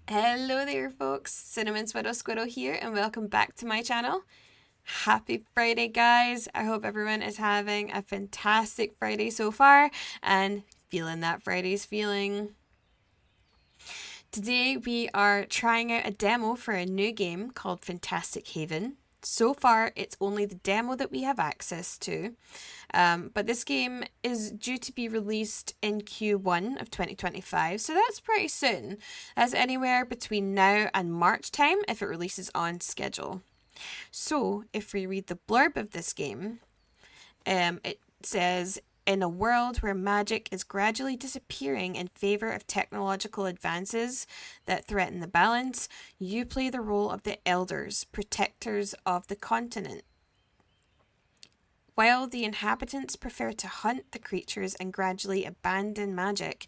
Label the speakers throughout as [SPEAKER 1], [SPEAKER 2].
[SPEAKER 1] Hello there folks, Cinnamon Squirrel here and welcome back to my channel. Happy Friday guys, I hope everyone is having a fantastic Friday so far and feeling that Friday's feeling. Today we are trying out a demo for a new game called Fantastic Haven. So far it's only the demo that we have access to, but this game is due to be released in Q1 of 2025, so that's pretty soon. That's anywhere between now and March time if it releases on schedule. So if we read the blurb of this game, it says, in a world where magic is gradually disappearing in favor of technological advances that threaten the balance, you play the role of the elders, protectors of the continent. While the inhabitants prefer to hunt the creatures and gradually abandon magic,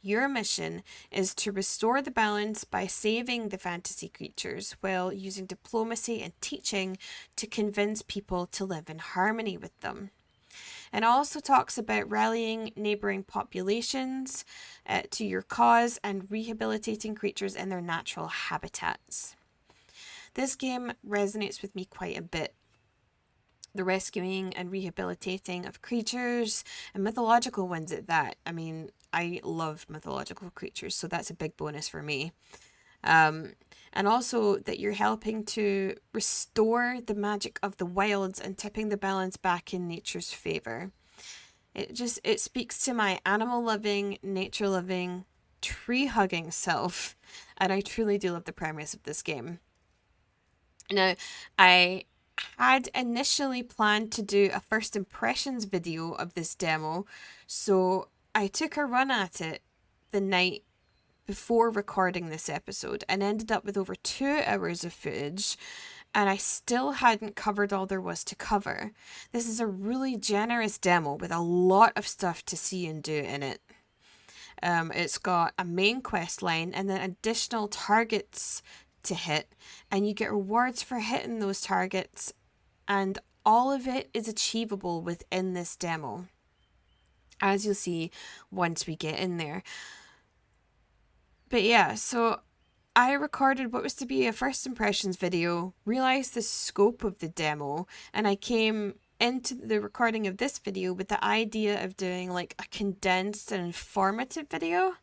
[SPEAKER 1] your mission is to restore the balance by saving the fantasy creatures while using diplomacy and teaching to convince people to live in harmony with them. And also talks about rallying neighbouring populations to your cause and rehabilitating creatures in their natural habitats. This game resonates with me quite a bit. The rescuing and rehabilitating of creatures and mythological ones at that. I mean, I love mythological creatures, so that's a big bonus for me. And also that you're helping to restore the magic of the wilds and tipping the balance back in nature's favor. It speaks to my animal loving, nature loving, tree hugging self, and I truly do love the premise of this game. Now, I had initially planned to do a first impressions video of this demo, so I took a run at it the night before recording this episode and ended up with over 2 hours of footage, and I still hadn't covered all there was to cover. This is a really generous demo with a lot of stuff to see and do in it. It's got a main quest line and then additional targets to hit, and you get rewards for hitting those targets, and all of it is achievable within this demo, as you'll see once we get in there. But yeah, so I recorded what was to be a first impressions video, realised the scope of the demo, and I came into the recording of this video with the idea of doing like a condensed and informative video.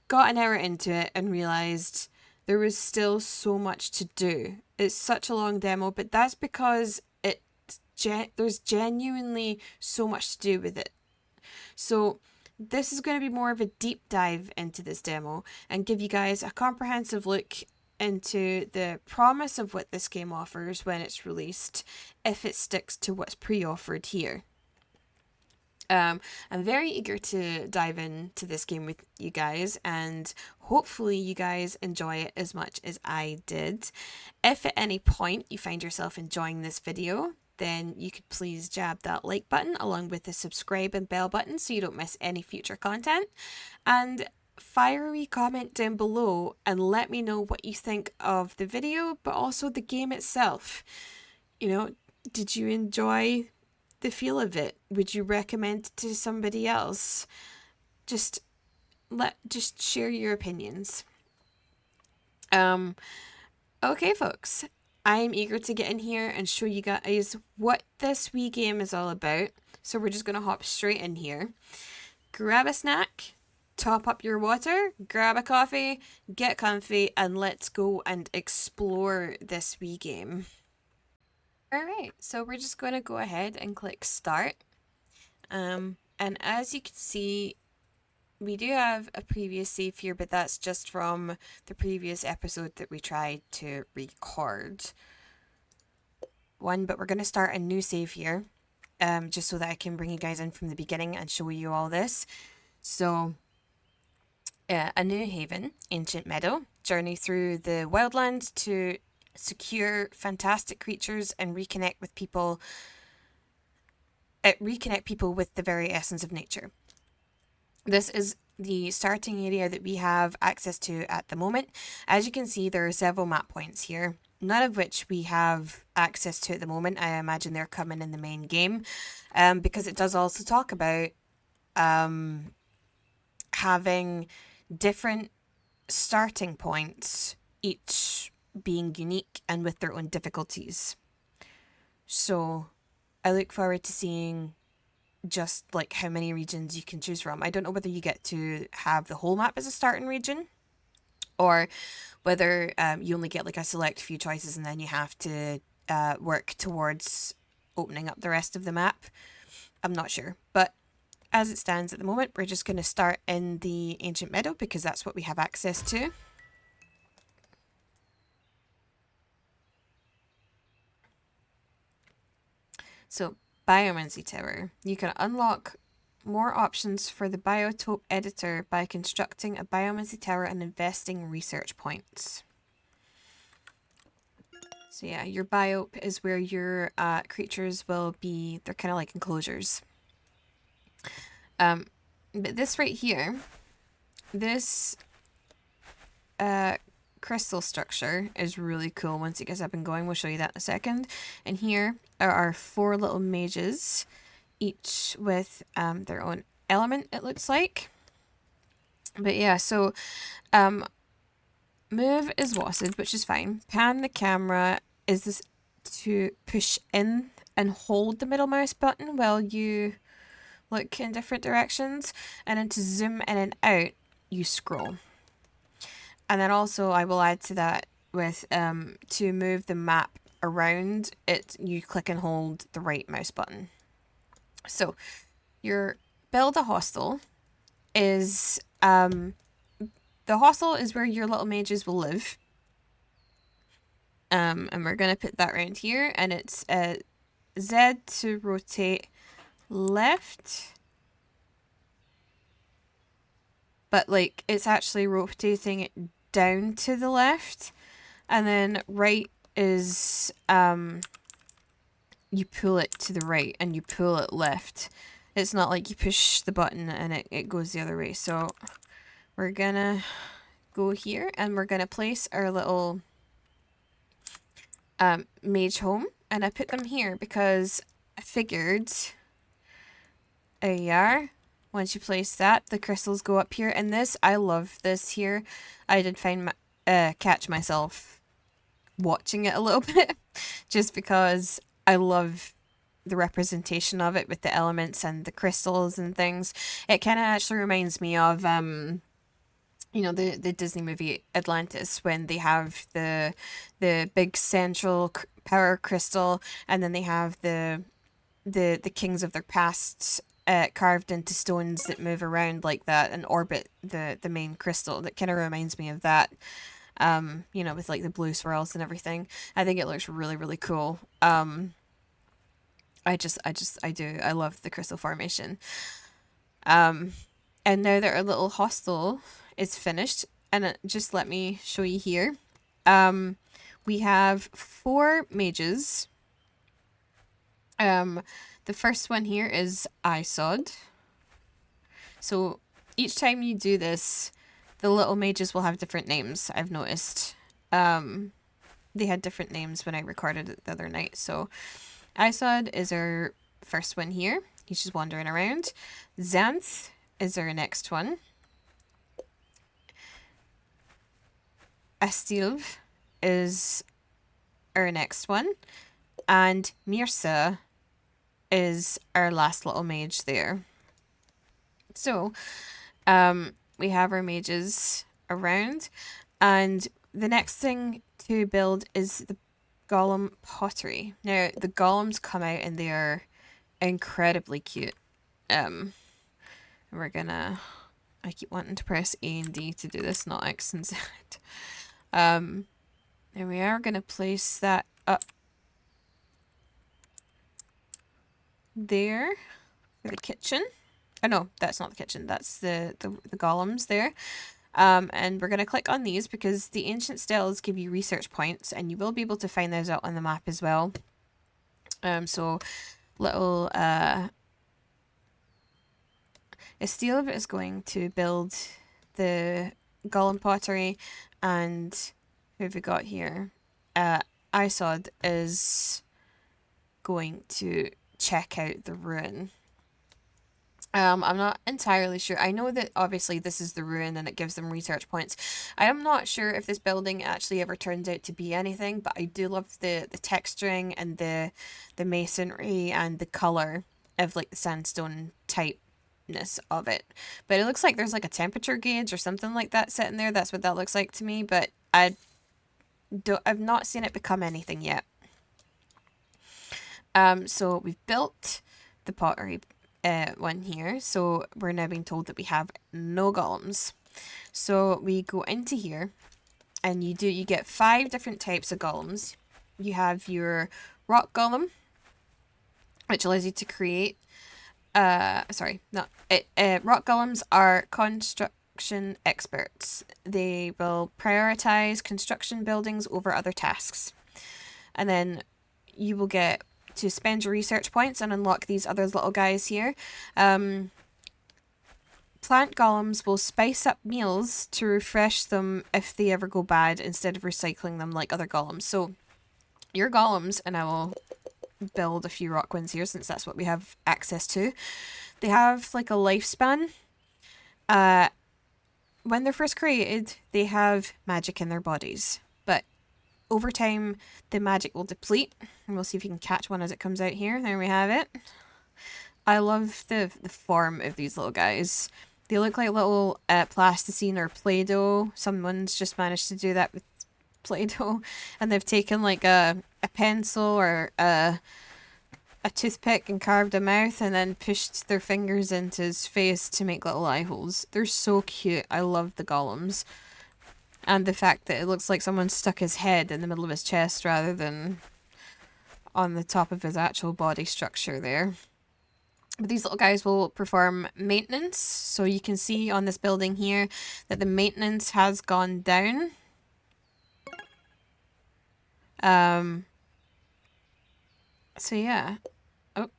[SPEAKER 1] Got an hour into it and realised there was still so much to do. It's such a long demo, but that's because there's genuinely so much to do with it. So this is going to be more of a deep dive into this demo and give you guys a comprehensive look into the promise of what this game offers when it's released, if it sticks to what's pre-offered here. I'm very eager to dive into this game with you guys, and hopefully you guys enjoy it as much as I did. If at any point you find yourself enjoying this video, then you could please jab that like button along with the subscribe and bell button so you don't miss any future content. And fire a wee comment down below and let me know what you think of the video, but also the game itself. You know, did you enjoy the feel of it? Would you recommend it to somebody else? Just share your opinions. Okay folks, I'm eager to get in here and show you guys what this wee game is all about. So we're just going to hop straight in here. Grab a snack, top up your water, grab a coffee, get comfy, and let's go and explore this wee game. Alright, so we're just going to go ahead and click start. And as you can see, we do have a previous save here, but that's just from the previous episode that we tried to record. But we're going to start a new save here, just so that I can bring you guys in from the beginning and show you all this. So, a new haven, ancient meadow, journey through the wildlands to secure fantastic creatures and reconnect people with the very essence of nature. This is the starting area that we have access to at the moment. As you can see, there are several map points here, none of which we have access to at the moment. I imagine they're coming in the main game, because it does also talk about having different starting points, each being unique and with their own difficulties. So I look forward to seeing just like how many regions you can choose from. I don't know whether you get to have the whole map as a starting region, or whether you only get like a select few choices and then you have to work towards opening up the rest of the map. I'm not sure, but as it stands at the moment, we're just going to start in the ancient meadow because that's what we have access to. So, Biomancy Tower. You can unlock more options for the biotope editor by constructing a biomancy tower and investing research points. So yeah, your biope is where your creatures will be. They're kind of like enclosures. But this right here, this crystal structure is really cool. Once it gets up and going, we'll show you that in a second. And here are our 4 little mages, each with their own element, it looks like. But yeah, so move is WASD, which is fine. Pan the camera is this to push in and hold the middle mouse button while you look in different directions. And then to zoom in and out, you scroll. And then also I will add to that with to move the map around it, you click and hold the right mouse button. So your build a hostel is the hostel is where your little mages will live. And we're gonna put that around here, and it's Z to rotate left. But like it's actually rotating it down to the left, and then right is you pull it to the right and you pull it left. It's not like you push the button and it goes the other way. So we're gonna go here and we're gonna place our little mage home, and I put them here because I figured there you are. Once you place that, the crystals go up here. And this, I love this here. I did find catch myself watching it a little bit just because I love the representation of it with the elements and the crystals and things. It kind of actually reminds me of you know, the Disney movie Atlantis, when they have the big central power crystal, and then they have the kings of their past carved into stones that move around like that and orbit the main crystal. That kind of reminds me of that. You know, with like the blue swirls and everything. I think it looks really, really cool. I do. I love the crystal formation. And now that our little hostel is finished, and just let me show you here. We have 4 mages. The first one here is ISOD. So each time you do this, the little mages will have different names, I've noticed. They had different names when I recorded it the other night. So ISOD is our first one here. He's just wandering around. Xanth is our next one. Astilv is our next one. And Mirsa is our last little mage there. So, we have our mages around, and the next thing to build is the golem pottery. Now, the golems come out and they are incredibly cute. We're gonna... I keep wanting to press A and D to do this, not X and Z. And we are gonna place that up there for the kitchen. Oh no, that's not the kitchen, that's the golems there. And we're going to click on these because the ancient styles give you research points, and you will be able to find those out on the map as well. So little Estilv is going to build the golem pottery, and who have we got here? Isod is going to check out the ruin. I'm not entirely sure. I know that obviously this is the ruin and it gives them research points. I am not sure if this building actually ever turns out to be anything, but I do love the texturing and the masonry and the color of like the sandstone typeness of it. But it looks like there's like a temperature gauge or something like that sitting there. That's what that looks like to me, but I've not seen it become anything yet. So we've built the pottery one here. So we're now being told that we have no golems. So we go into here and you get 5 different types of golems. You have your rock golem, which allows you to create rock golems are construction experts. They will prioritize construction buildings over other tasks. And then you will get to spend your research points and unlock these other little guys here. Plant golems will spice up meals to refresh them if they ever go bad instead of recycling them like other golems. So your golems, and I will build a few rock ones here since that's what we have access to. They have like a lifespan. When they're first created, they have magic in their bodies. But over time, the magic will deplete. And we'll see if you can catch one as it comes out here. There we have it. I love the form of these little guys. They look like little plasticine or Play-Doh. Someone's just managed to do that with Play-Doh. And they've taken like a pencil or a toothpick and carved a mouth and then pushed their fingers into his face to make little eye holes. They're so cute. I love the golems. And the fact that it looks like someone stuck his head in the middle of his chest rather than on the top of his actual body structure there. But these little guys will perform maintenance. So you can see on this building here that the maintenance has gone down. So yeah. Oh,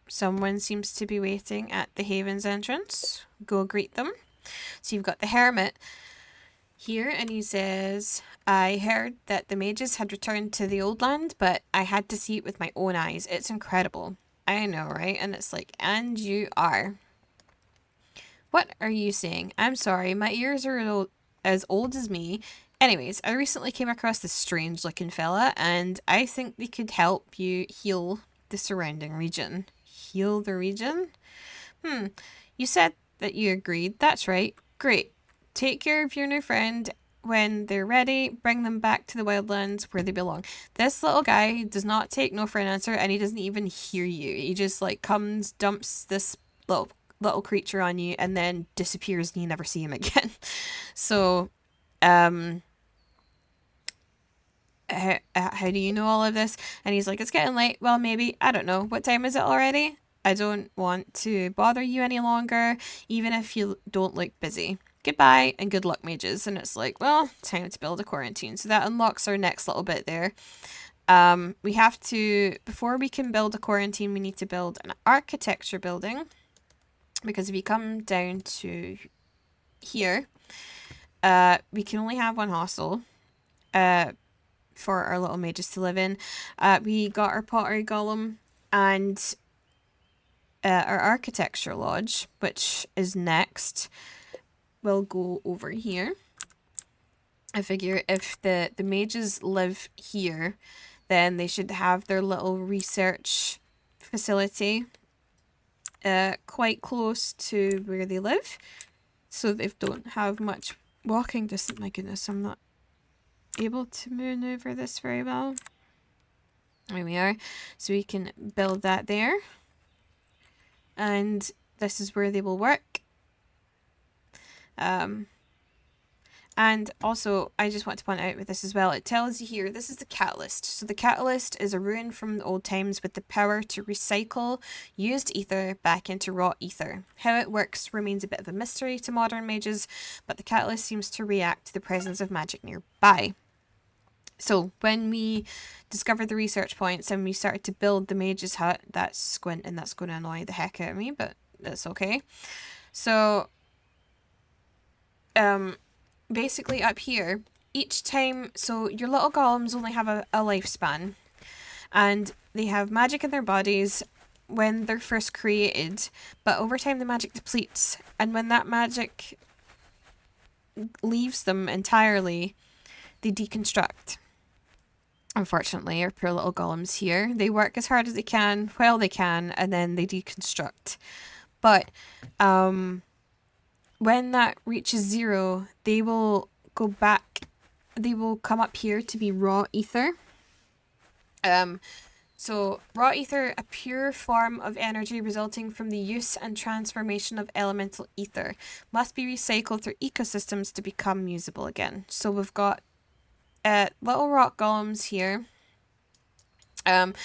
[SPEAKER 1] someone seems to be waiting at the Haven's entrance. Go greet them. So you've got the hermit here, and he says, I heard that the mages had returned to the old land, but I had to see it with my own eyes. It's incredible. I know, right? And it's like, and you are. What are you saying? I'm sorry, my ears are as old as me. Anyways, I recently came across this strange looking fella, and I think they could help you heal the surrounding region. Heal the region? You said that you agreed. That's right. Great. Take care of your new friend. When they're ready, bring them back to the wildlands where they belong. This little guy does not take no for an answer, and he doesn't even hear you. He just like comes, dumps this little creature on you, and then disappears, and you never see him again. So, how do you know all of this? And he's like, it's getting late. Well, maybe. I don't know. What time is it already? I don't want to bother you any longer, even if you don't look busy. Goodbye and good luck, mages. And it's like, well, time to build a quarantine. So that unlocks our next little bit there. We have to, before we can build a quarantine, we need to build an architecture building. Because if you come down to here, we can only have one hostel for our little mages to live in. We got our pottery golem and our architecture lodge, which is next. We'll go over here. I figure if the mages live here, then they should have their little research facility quite close to where they live. So they don't have much walking distance. My goodness, I'm not able to maneuver this very well. There we are. So we can build that there. And this is where they will work. And also, I just want to point out with this as well, it tells you here, this is the catalyst. So the catalyst is a ruin from the old times with the power to recycle used ether back into raw ether. How it works remains a bit of a mystery to modern mages, but the catalyst seems to react to the presence of magic nearby. So when we discovered the research points and we started to build the mage's hut, that's squint and that's going to annoy the heck out of me, but that's okay. So basically up here, each time, so your little golems only have a lifespan, and they have magic in their bodies when they're first created, but over time the magic depletes, and when that magic leaves them entirely, they deconstruct. Unfortunately, our poor little golems here, they work as hard as they can while they can, and then they deconstruct. But when that reaches 0, they will go back, they will come up here to be raw ether. So raw ether, a pure form of energy resulting from the use and transformation of elemental ether, must be recycled through ecosystems to become usable again. So we've got little rock golems here. And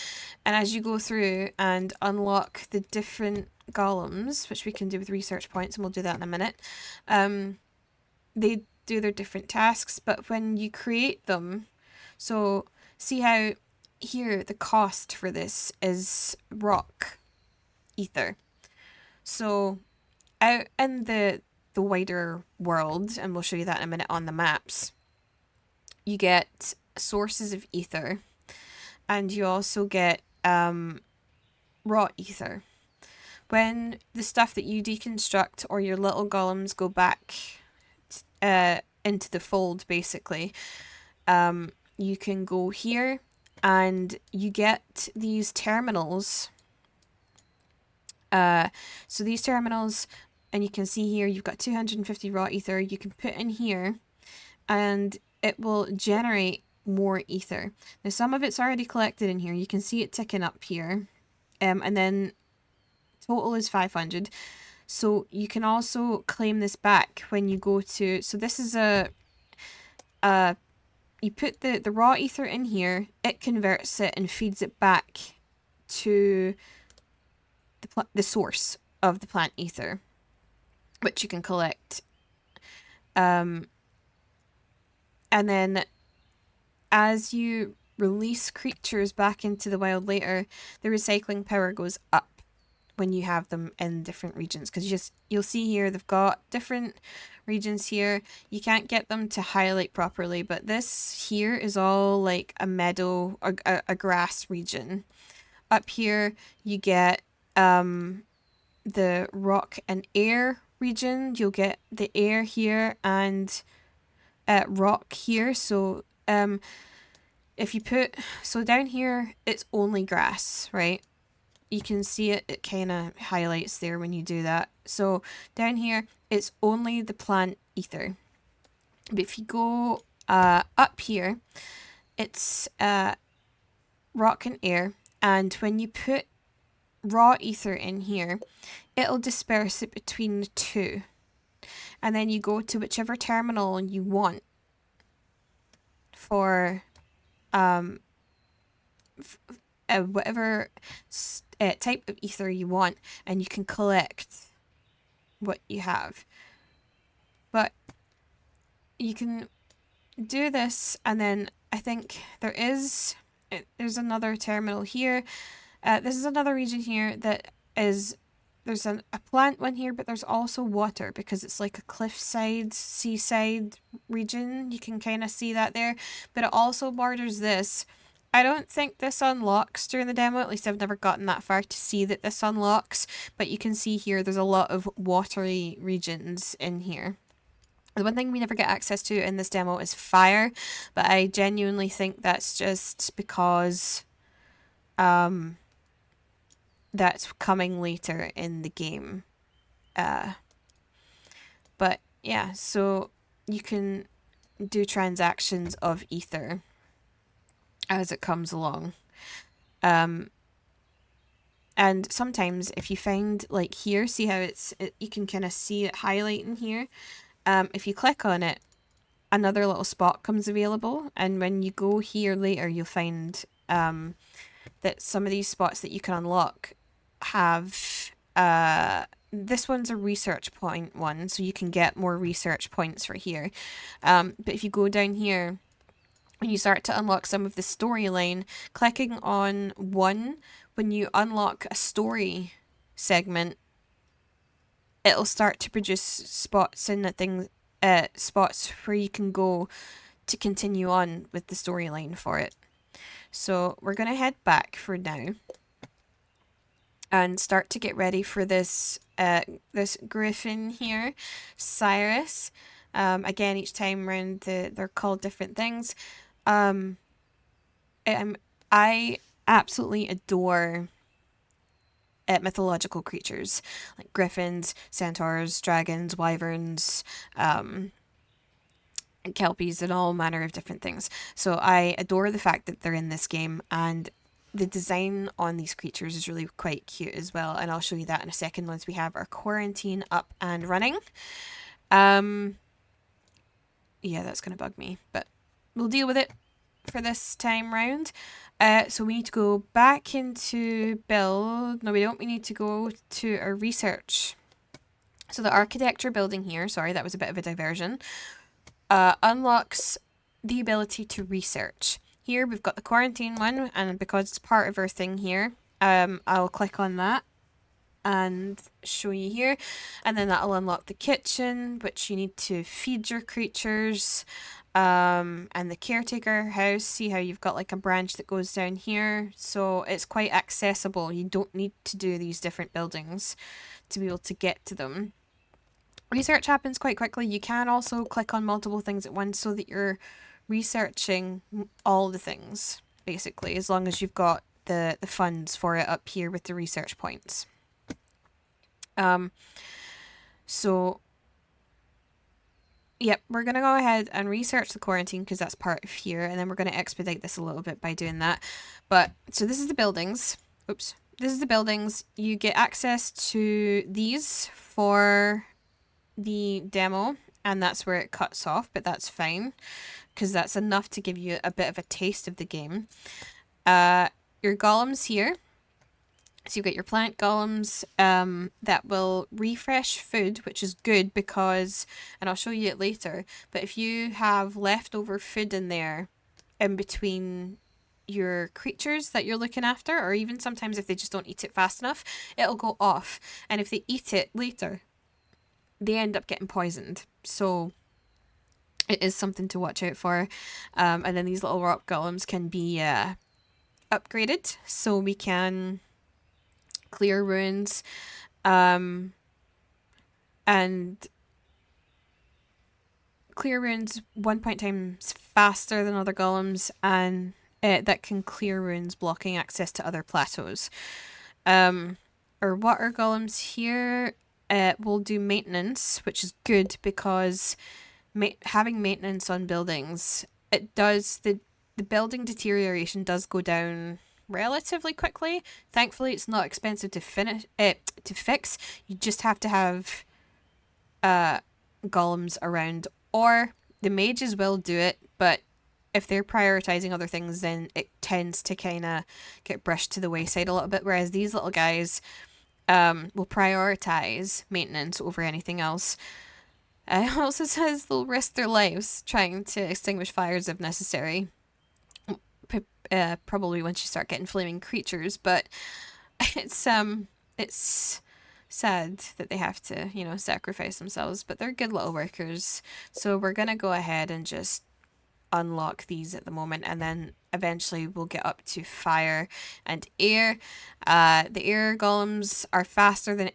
[SPEAKER 1] as you go through and unlock the different golems, which we can do with research points, and we'll do that in a minute, they do their different tasks, but when you create them, so see how here the cost for this is rock ether. So out in the wider world, and we'll show you that in a minute on the maps, you get sources of ether, and you also get raw ether. When the stuff that you deconstruct or your little golems go back into the fold, basically, you can go here and you get these terminals. So these terminals, and you can see here, you've got 250 raw ether. You can put in here and it will generate more ether. Now some of it's already collected in here. You can see it ticking up here. And then total is 500. So you can also claim this back when you go to, so this is you put the raw ether in here, it converts it and feeds it back to the source of the plant ether, which you can collect. And then as you release creatures back into the wild later, the recycling power goes up when you have them in different regions, because you'll see here they've got different regions here. You can't get them to highlight properly, but this here is all like a meadow or a grass region. Up here you get the rock and air region. You'll get the air here and rock here. So if you put, so down here it's only grass, right? You can see it kind of highlights there when you do that. So down here it's only the plant ether. But if you go up here, it's rock and air, and when you put raw ether in here, it'll disperse it between the two, and then you go to whichever terminal you want for whatever type of ether you want, and you can collect what you have. But you can do this, and then I think there's another terminal here. This is another region here that is, there's a plant one here, but there's also water because it's like a cliffside, seaside region. You can kind of see that there, but it also borders this. I don't think this unlocks during the demo, at least I've never gotten that far to see that this unlocks, but you can see here there's a lot of watery regions in here. The one thing we never get access to in this demo is fire, but I genuinely think that's just because that's coming later in the game. But yeah, so you can do transactions of ether as it comes along. And sometimes if you find, like here, see how you can kind of see it highlighting here. If you click on it, another little spot comes available, and when you go here later, you'll find that some of these spots that you can unlock have this one's a research point one, so you can get more research points for here. But if you go down here, when you start to unlock some of the storyline, clicking on one, when you unlock a story segment, it'll start to produce spots in spots where you can go to continue on with the storyline for it. So we're going to head back for now. and start to get ready for this this griffin here, Cyrus. Again, each time round, they're called different things. Um, I absolutely adore mythological creatures like griffins, centaurs, dragons, wyverns, um, kelpies, and all manner of different things. So I adore the fact that they're in this game, and the design on these creatures is really quite cute as well. And I'll show you that in a second once we have our quarantine up and running. Um, yeah, that's going to bug me, but we'll deal with it for this time round. So we need to go back into build. No, we don't. We need to go to our research. So the architecture building here, sorry, that was a bit of a diversion, unlocks the ability to research. Here we've got the quarantine one, and because it's part of our thing here, I'll click on that and show you here, and then that'll unlock the kitchen, which you need to feed your creatures, and the caretaker house. See how you've got like a branch that goes down here, so it's quite accessible. You don't need to do these different buildings to be able to get to them. Research happens quite quickly. You can also click on multiple things at once so that you're researching all the things, basically, as long as you've got the funds for it up here with the research points. So, yep, we're going to go ahead and research the quarantine because that's part of here, and then we're going to expedite this a little bit by doing that. But, so this is the buildings. Oops. This is the buildings. You get access to these for the demo, and that's where it cuts off, but that's fine because that's enough to give you a bit of a taste of the game. Your golems here. So you've got your plant golems that will refresh food, which is good because, and I'll show you it later, but if you have leftover food in there in between your creatures that you're looking after, or even sometimes if they just don't eat it fast enough, it'll go off. And if they eat it later, they end up getting poisoned. So it is something to watch out for. And then these little rock golems can be upgraded, so we can clear ruins, and clear ruins 1 times faster than other golems, and that can clear ruins blocking access to other plateaus. Our water golems here will do maintenance, which is good because having maintenance on buildings, it does the building deterioration does go down relatively quickly. Thankfully, it's not expensive to fix. You just have to have golems around, or the mages will do it, but if they're prioritizing other things, then it tends to kind of get brushed to the wayside a little bit, whereas these little guys will prioritize maintenance over anything else. It also says they'll risk their lives trying to extinguish fires if necessary. Probably once you start getting flaming creatures, but it's sad that they have to, sacrifice themselves, but they're good little workers. So we're gonna go ahead and just unlock these at the moment, and then eventually we'll get up to fire and air. The air golems are faster than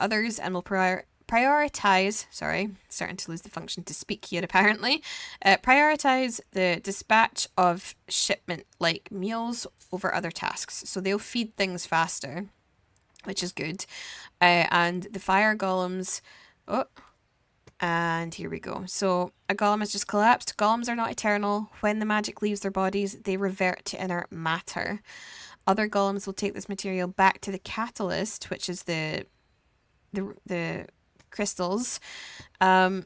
[SPEAKER 1] others and will prioritize, sorry, starting to lose the function to speak yet apparently, prioritize the dispatch of shipment like meals over other tasks. So they'll feed things faster, which is good. And the fire golems, and here we go. So a golem has just collapsed. Golems are not eternal. When the magic leaves their bodies, they revert to inert matter. Other golems will take this material back to the catalyst, which is the crystals, to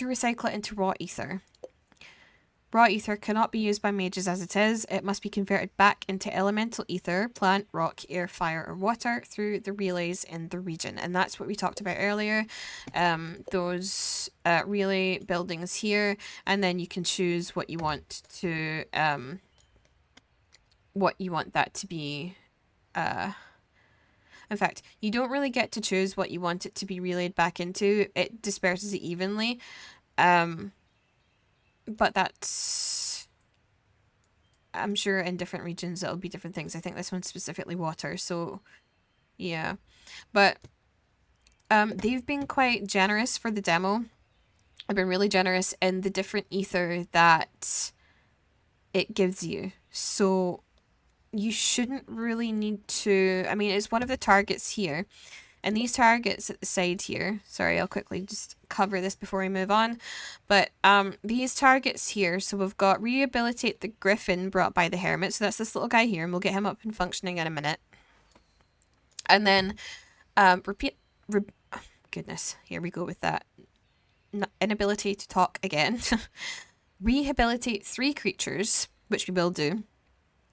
[SPEAKER 1] recycle it into raw ether. Raw ether cannot be used by mages as it is. It must be converted back into elemental ether, plant, rock, air, fire, or water through the relays in the region. And that's what we talked about earlier. Those relay buildings here, and then you can choose what you want to, what you want that to be. In fact, you don't really get to choose what you want it to be relayed back into. It disperses it evenly. But that's, I'm sure in different regions it'll be different things. I think this one's specifically water, so Yeah. But they've been quite generous for the demo. I've been really generous in the different ether that it gives you. So you shouldn't really need to, I mean, it's one of the targets here. And these targets at the side here, sorry, I'll quickly just cover this before we move on. But these targets here, so we've got rehabilitate the griffin brought by the hermit. So that's this little guy here, and we'll get him up and functioning in a minute. And then goodness, here we go with that inability to talk again. Rehabilitate 3 creatures, which we will do.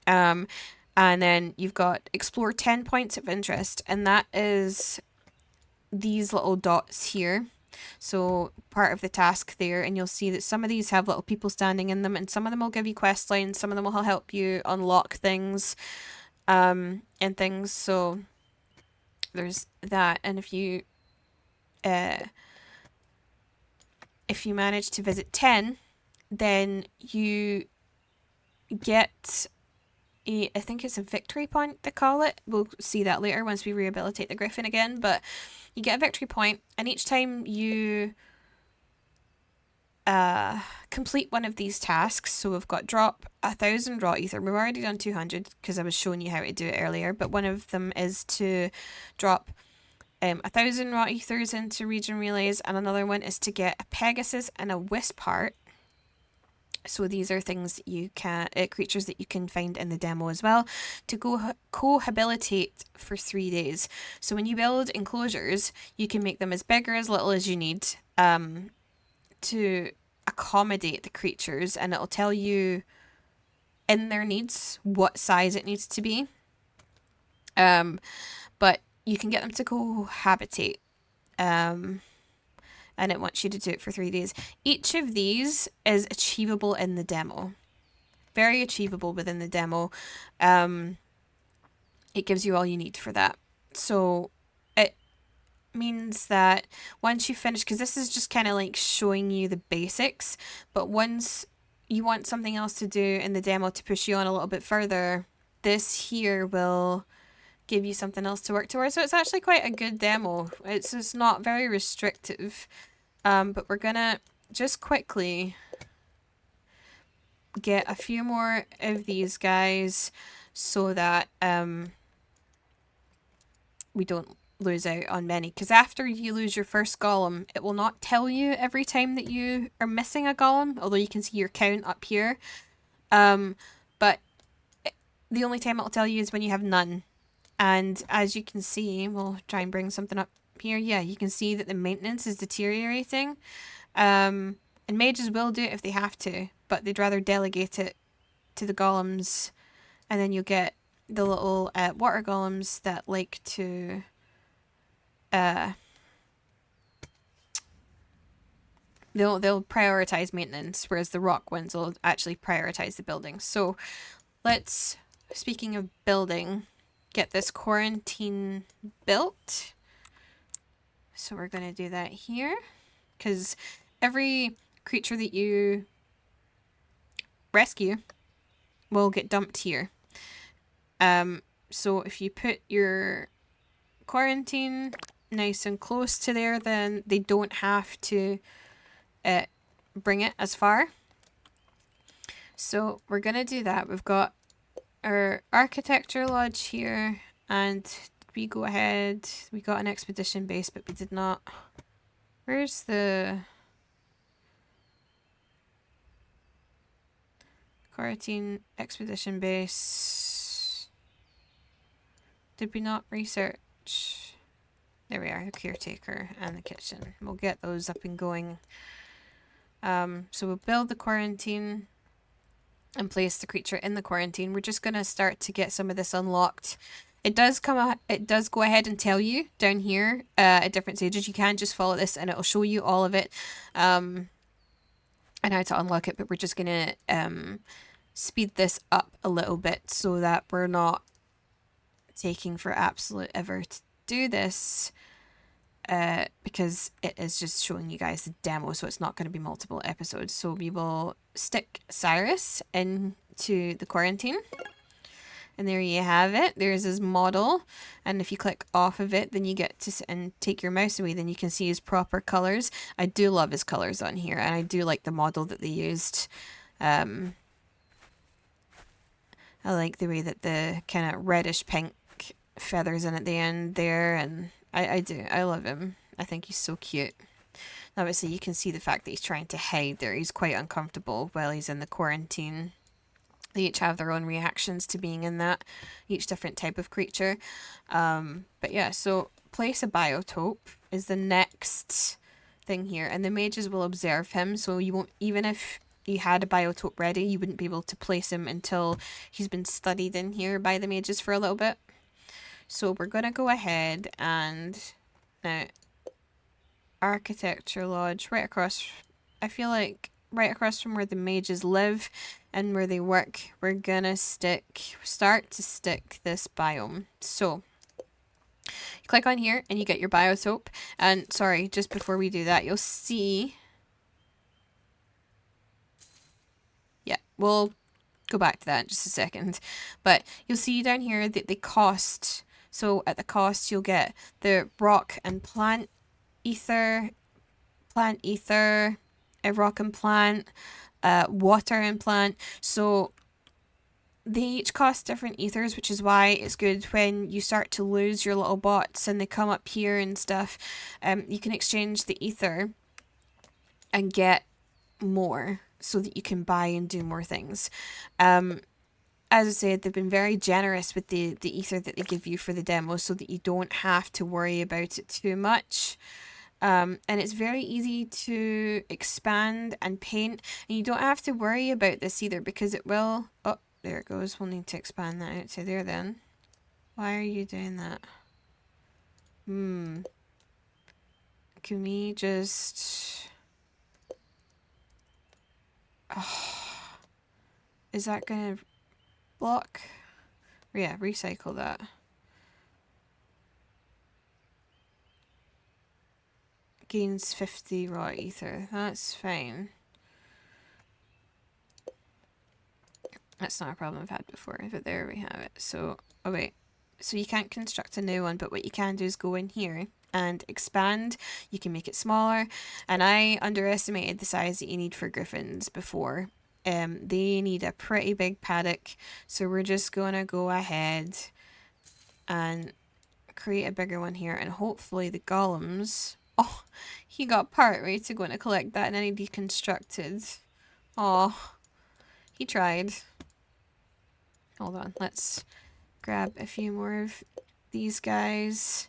[SPEAKER 1] And then you've got explore 10 points of interest, and that is these little dots here. So part of the task there, and you'll see that some of these have little people standing in them, and some of them will give you quest lines, some of them will help you unlock things, and things. So there's that, and if you manage to visit 10, then you get I think it's a victory point, they call it. We'll see that later once we rehabilitate the griffin again, but you get a victory point, and each time you complete one of these tasks, so we've got drop 1,000 raw ether. We've already done 200 because I was showing you how to do it earlier, but one of them is to drop 1,000 raw ethers into region relays, and another one is to get a Pegasus and a Wisp heart. So these are things that you can, creatures that you can find in the demo as well, to go cohabilitate for 3 days. So when you build enclosures, you can make them as big or as little as you need to accommodate the creatures, and it'll tell you in their needs what size it needs to be. But you can get them to cohabitate. And it wants you to do it for 3 days. Each of these is achievable in the demo. Very achievable within the demo. It gives you all you need for that. So it means that once you finish, because this is just kind of like showing you the basics, but once you want something else to do in the demo to push you on a little bit further, this here will give you something else to work towards. So it's actually quite a good demo. It's just not very restrictive. But we're gonna just quickly get a few more of these guys so that we don't lose out on many. Because after you lose your first golem, it will not tell you every time that you are missing a golem, although you can see your count up here. But the only time it'll tell you is when you have none. And as you can see, we'll try and bring something up here. Yeah, you can see that the maintenance is deteriorating. And mages will do it if they have to, but they'd rather delegate it to the golems, and then you'll get the little water golems that like to they'll prioritize maintenance, whereas the rock ones will actually prioritize the building. So let's, speaking of building, get this quarantine built. So we're going to do that here, because every creature that you rescue will get dumped here. So if you put your quarantine nice and close to there, then they don't have to bring it as far. So we're going to do that. We've got our architecture lodge here, and we go ahead, we got an expedition base, but we did not. Where's the quarantine expedition base? Did we not research? There we are, the caretaker and the kitchen. We'll get those up and going. So we'll build the quarantine and place the creature in the quarantine. We're just going to start to get some of this unlocked. It does go ahead and tell you down here at different stages. You can just follow this and it'll show you all of it and how to unlock it, but we're just going to speed this up a little bit so that we're not taking for absolute ever to do this, because it is just showing you guys the demo, so it's not going to be multiple episodes. So we will stick Cyrus into the quarantine. And there you have it. There's his model. And if you click off of it, then you get to and take your mouse away, then you can see his proper colors. I do love his colors on here, and I do like the model that they used. I like the way that the kind of reddish pink feathers in at the end there, and I do. I love him. I think he's so cute. Obviously, you can see the fact that he's trying to hide there. He's quite uncomfortable while he's in the quarantine. They each have their own reactions to being in that, each different type of creature. But yeah, so place a biotope is the next thing here, and the mages will observe him, so you won't, even if you had a biotope ready, you wouldn't be able to place him until he's been studied in here by the mages for a little bit. So we're going to go ahead and now Architecture Lodge right across, I feel like right across from where the mages live and where they work, we're gonna start to stick this biome. So you click on here and you get your biotope, and sorry, just before we do that, you'll see, yeah, we'll go back to that in just a second, but you'll see down here that the cost, so at the cost you'll get the rock and plant ether, a rock and plant, water and plant. So they each cost different ethers, which is why it's good when you start to lose your little bots and they come up here and stuff. You can exchange the ether and get more so that you can buy and do more things. As I said, they've been very generous with the ether that they give you for the demo so that you don't have to worry about it too much. And it's very easy to expand and paint, and you don't have to worry about this either because it will, oh, there it goes, we'll need to expand that out to there then. Why are you doing that? Can we just, oh, is that gonna block? Yeah, recycle that. Gains 50 raw ether. That's fine. That's not a problem I've had before, but there we have it. So, oh wait. So you can't construct a new one, but what you can do is go in here and expand. You can make it smaller. And I underestimated the size that you need for griffins before. They need a pretty big paddock. So we're just going to go ahead and create a bigger one here. And hopefully the golems... Oh, he got part way to go and collect that and then he deconstructed. Oh, he tried. Hold on, let's grab a few more of these guys.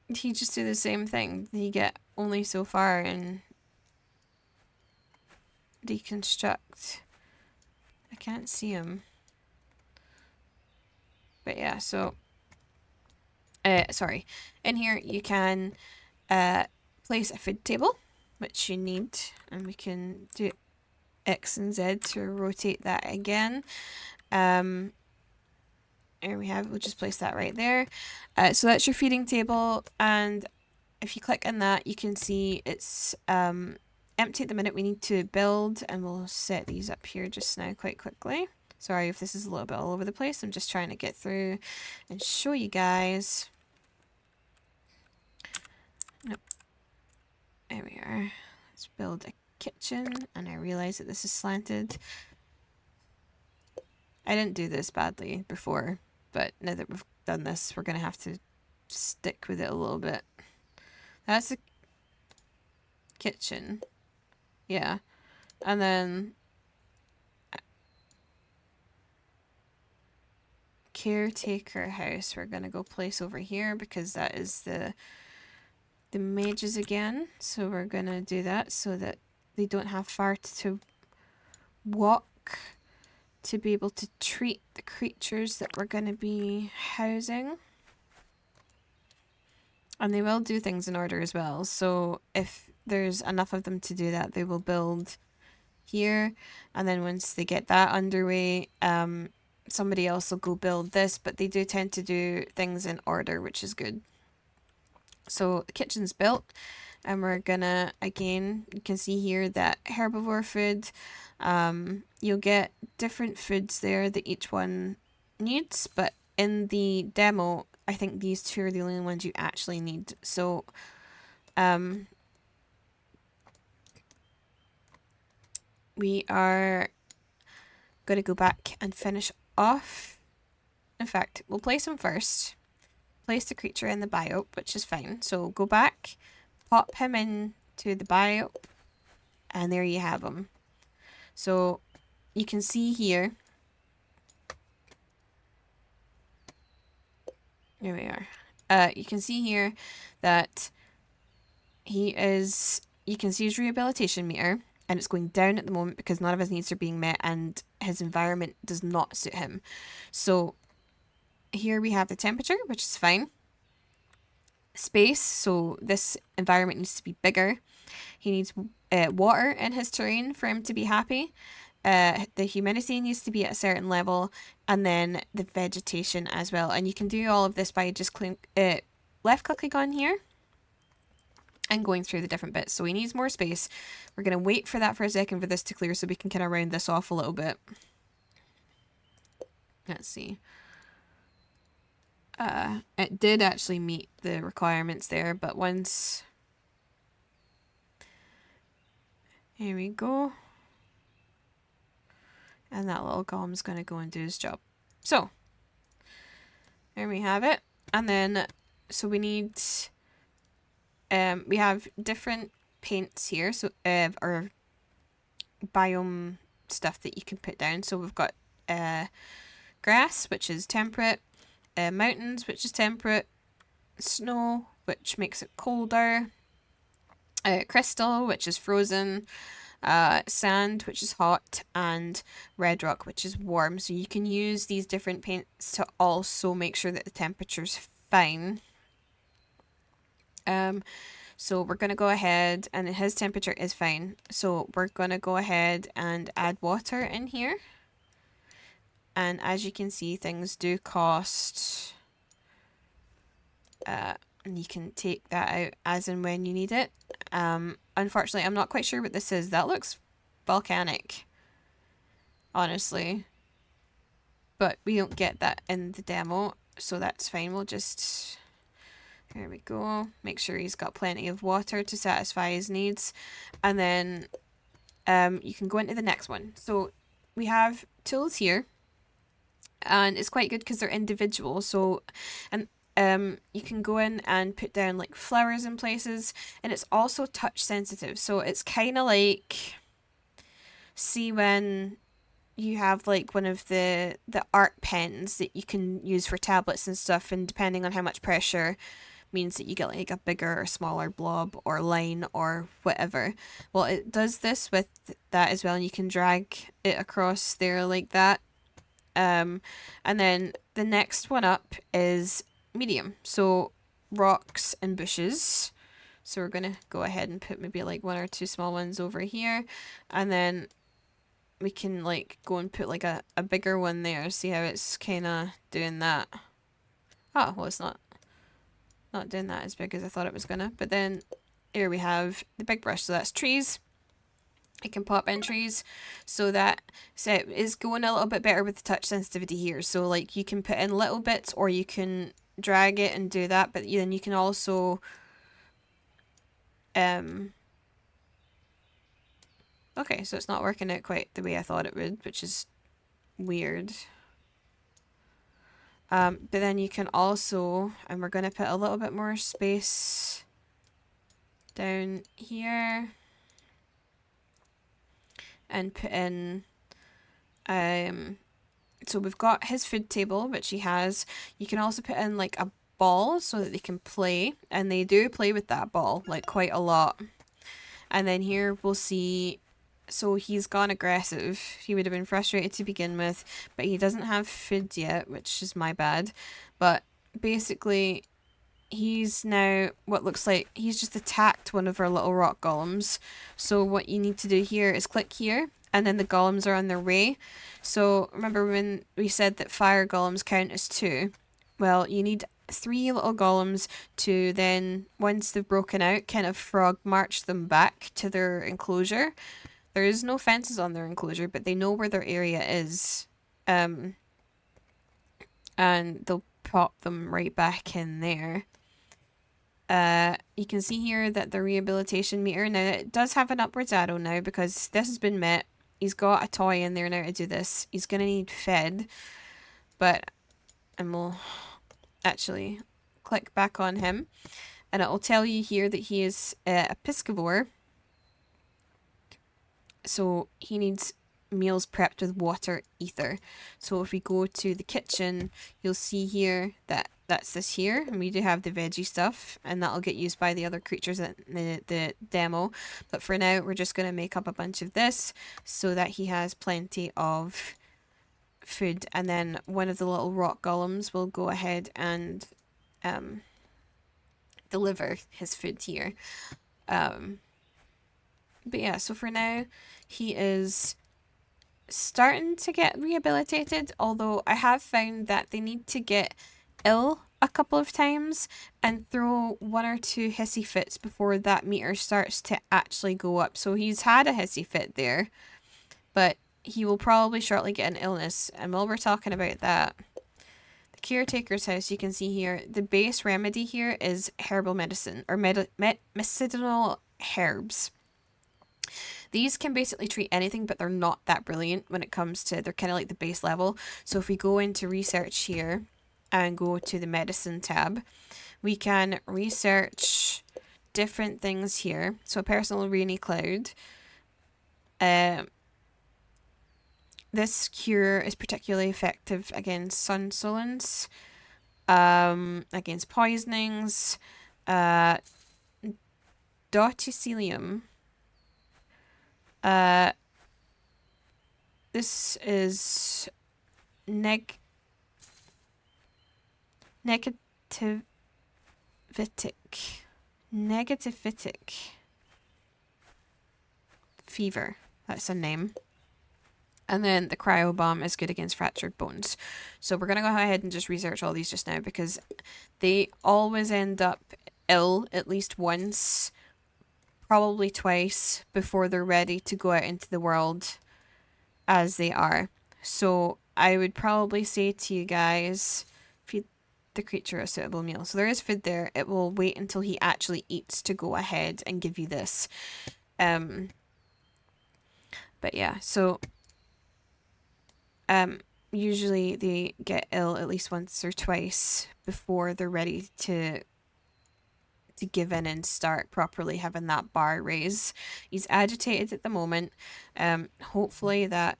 [SPEAKER 1] He just do the same thing. You get only so far and deconstruct. I can't see him. But yeah, so sorry, in here you can place a food table, which you need, and we can do X and Z to rotate that again. There we have it. We'll just place that right there. So that's your feeding table, and if you click on that, you can see it's empty at the minute. We need to build, and we'll set these up here just now quite quickly. Sorry if this is a little bit all over the place. I'm just trying to get through and show you guys. Nope. There we are. Let's build a kitchen, and I realize that this is slanted. I didn't do this badly before, but now that we've done this, we're going to have to stick with it a little bit. That's a kitchen. Yeah. And then caretaker house we're going to go place over here because that is the mages again. So we're going to do that so that they don't have far to walk to be able to treat the creatures that we're going to be housing. And they will do things in order as well. So if there's enough of them to do that, they will build here. And then once they get that underway, somebody else will go build this. But they do tend to do things in order, which is good. So the kitchen's built. And we're gonna, again, you can see here that herbivore food, you'll get different foods there that each one needs, but in the demo, I think these two are the only ones you actually need. So, we are going to go back and finish off. In fact, we'll place him first. Place the creature in the biome, which is fine. So go back, pop him into the biome, and there you have him. So you can see here. Here we are. You can see here that he is, you can see his rehabilitation meter, and it's going down at the moment because none of his needs are being met and his environment does not suit him. So here we have the temperature, which is fine. Space, so this environment needs to be bigger. He needs water in his terrain for him to be happy. The humidity needs to be at a certain level, and then the vegetation as well. And you can do all of this by just left clicking on here and going through the different bits. So he needs more space. We're going to wait for that for a second for this to clear so we can kind of round this off a little bit. Let's see. It did actually meet the requirements there, but once... Here we go. And that little golem's going to go and do his job. So, there we have it. And then, so we need... we have different paints here, so or biome stuff that you can put down. So we've got grass, which is temperate, mountains, which is temperate, snow, which makes it colder, crystal, which is frozen, sand, which is hot, and red rock, which is warm. So you can use these different paints to also make sure that the temperature's fine. So we're going to go ahead, and his temperature is fine. So we're going to go ahead and add water in here. And as you can see, things do cost, and you can take that out as and when you need it. Unfortunately, I'm not quite sure what this is. That looks volcanic, honestly. But we don't get that in the demo, so that's fine. We'll just... There we go. Make sure he's got plenty of water to satisfy his needs. And then you can go into the next one. So we have tools here. And it's quite good because they're individual. So, and you can go in and put down like flowers in places. And it's also touch sensitive. So it's kind of like, see when you have like one of the art pens that you can use for tablets and stuff. And depending on how much pressure means that you get like a bigger or smaller blob or line or whatever. Well, it does this with that as well. And you can drag it across there like that. And then the next one up is medium. So rocks and bushes. So we're going to go ahead and put maybe like one or two small ones over here. And then we can like go and put like a bigger one there. See how it's kind of doing that. Oh, well, it's not doing that as big as I thought it was going to. But then here we have the big brush. So that's trees. It can pop in trees, so that is going a little bit better with the touch sensitivity here. So like you can put in little bits, or you can drag it and do that, but then you can also okay, so it's not working out quite the way I thought it would, which is weird. But then you can also, and we're going to put a little bit more space down here. And put in, so we've got his food table, which he has. You can also put in like a ball so that they can play, and they do play with that ball like quite a lot. And then here we'll see, so he's gone aggressive. He would have been frustrated to begin with, but he doesn't have food yet, which is my bad. But basically, he's now what looks like he's just attacked one of our little rock golems. So what you need to do here is click here, and then the golems are on their way. So remember when we said that fire golems count as 2? Well, you need 3 little golems to then, once they've broken out, kind of frog march them back to their enclosure. There is no fences on their enclosure, but they know where their area is. And they'll pop them right back in there. You can see here that the rehabilitation meter, now it does have an upwards arrow now because this has been met. He's got a toy in there now to do this. He's going to need fed, and we'll actually click back on him, and it will tell you here that he is a piscivore, so he needs meals prepped with water ether. So if we go to the kitchen, you'll see here that that's this here, and we do have the veggie stuff, and that'll get used by the other creatures in the demo. But for now, we're just going to make up a bunch of this so that he has plenty of food, and then one of the little rock golems will go ahead and deliver his food here. But yeah, so for now, he is starting to get rehabilitated, although I have found that they need to get ill a couple of times and throw 1 or 2 hissy fits before that meter starts to actually go up. So he's had a hissy fit there, but he will probably shortly get an illness. And while we're talking about that, the caretaker's house, you can see here, the base remedy here is herbal medicine, or medicinal herbs. These can basically treat anything, but they're not that brilliant when it comes to, they're kind of like the base level. So if we go into research here and go to the medicine tab, we can research different things here. So a personal rainy cloud. This cure is particularly effective against sun solence, against poisonings, doticilium. This is negativitic fever. That's a name. And then the cryo bomb is good against fractured bones. So we're going to go ahead and just research all these just now because they always end up ill at least once, probably twice, before they're ready to go out into the world as they are. So I would probably say to you guys, feed the creature a suitable meal. So there is food there. It will wait until he actually eats to go ahead and give you this. But yeah, so usually they get ill at least once or twice before they're ready to give in and start properly having that bar raise. He's agitated at the moment. Hopefully that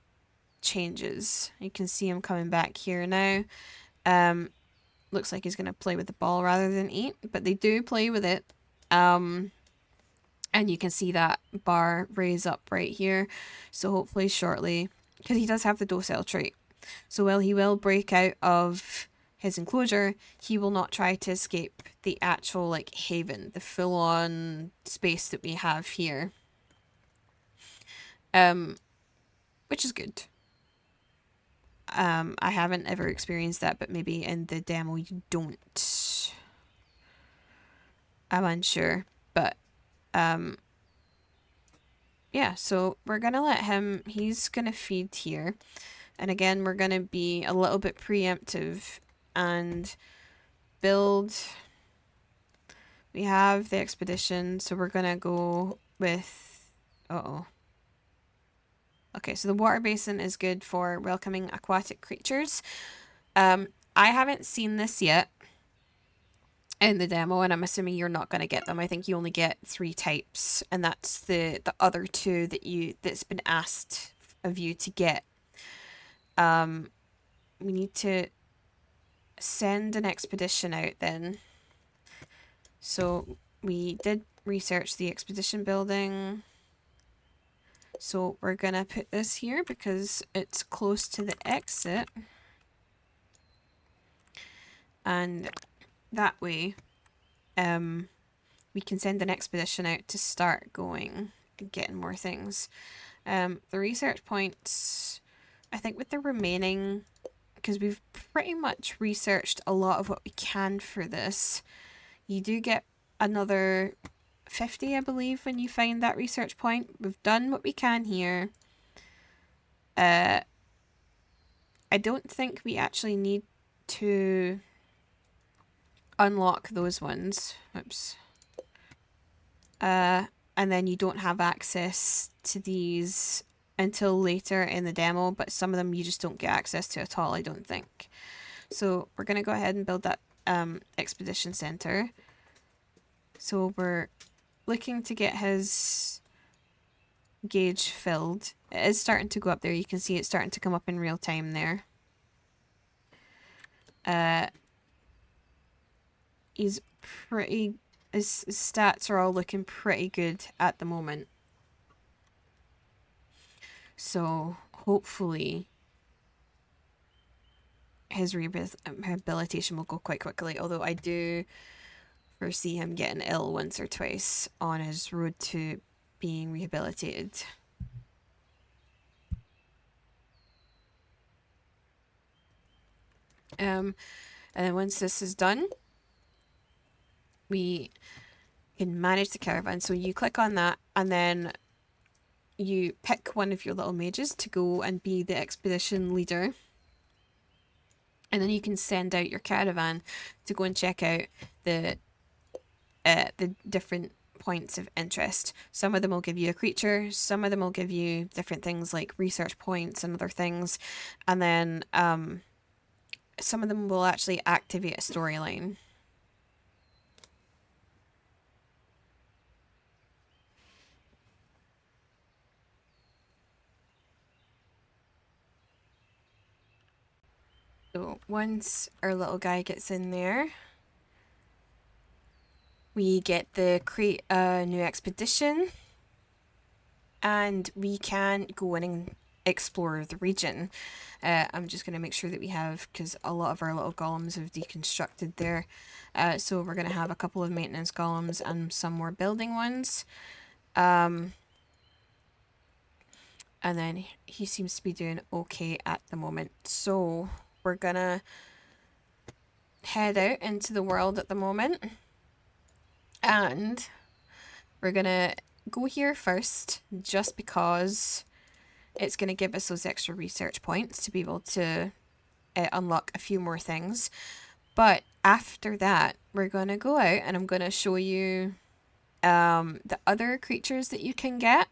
[SPEAKER 1] changes. You can see him coming back here now. Looks like he's going to play with the ball rather than eat, but they do play with it. And you can see that bar raise up right here. So hopefully shortly, because he does have the docile trait. So while he will break out of his enclosure, he will not try to escape the actual like haven, the full-on space that we have here. Which is good. I haven't ever experienced that, but maybe in the demo you don't. I'm unsure, but yeah, so we're gonna let him, he's gonna feed here. And again, we're gonna be a little bit preemptive and build. We have the expedition, so we're gonna go with, okay, so the water basin is good for welcoming aquatic creatures. I haven't seen this yet in the demo, and I'm assuming you're not going to get them. I think you only get 3 types, and that's the other 2 that's been asked of you to get. We need to send an expedition out then. So we did research the expedition building. So we're going to put this here because it's close to the exit. And that way, we can send an expedition out to start going and getting more things. The research points, I think with the remaining because we've pretty much researched a lot of what we can for this. You do get another 50, I believe, when you find that research point. We've done what we can here. I don't think we actually need to unlock those ones. Oops. And then you don't have access to these until later in the demo, but some of them you just don't get access to at all, I don't think. So we're going to go ahead and build that expedition center. So we're looking to get his gauge filled. It is starting to go up there. You can see it's starting to come up in real time there. His stats are all looking pretty good at the moment. So hopefully his rehabilitation will go quite quickly, although I do foresee him getting ill once or twice on his road to being rehabilitated. And then once this is done, we can manage the caravan. So you click on that and then you pick one of your little mages to go and be the expedition leader. And then you can send out your caravan to go and check out the different points of interest. Some of them will give you a creature, some of them will give you different things like research points and other things. And then some of them will actually activate a storyline. So once our little guy gets in there, we get the create a new expedition and we can go in and explore the region. I'm just going to make sure that we have, because a lot of our little golems have deconstructed there. So we're going to have a couple of maintenance golems and some more building ones. And then he seems to be doing okay at the moment. So we're gonna head out into the world at the moment. And we're gonna go here first, just because it's gonna give us those extra research points to be able to unlock a few more things. But after that, we're gonna go out and I'm gonna show you the other creatures that you can get.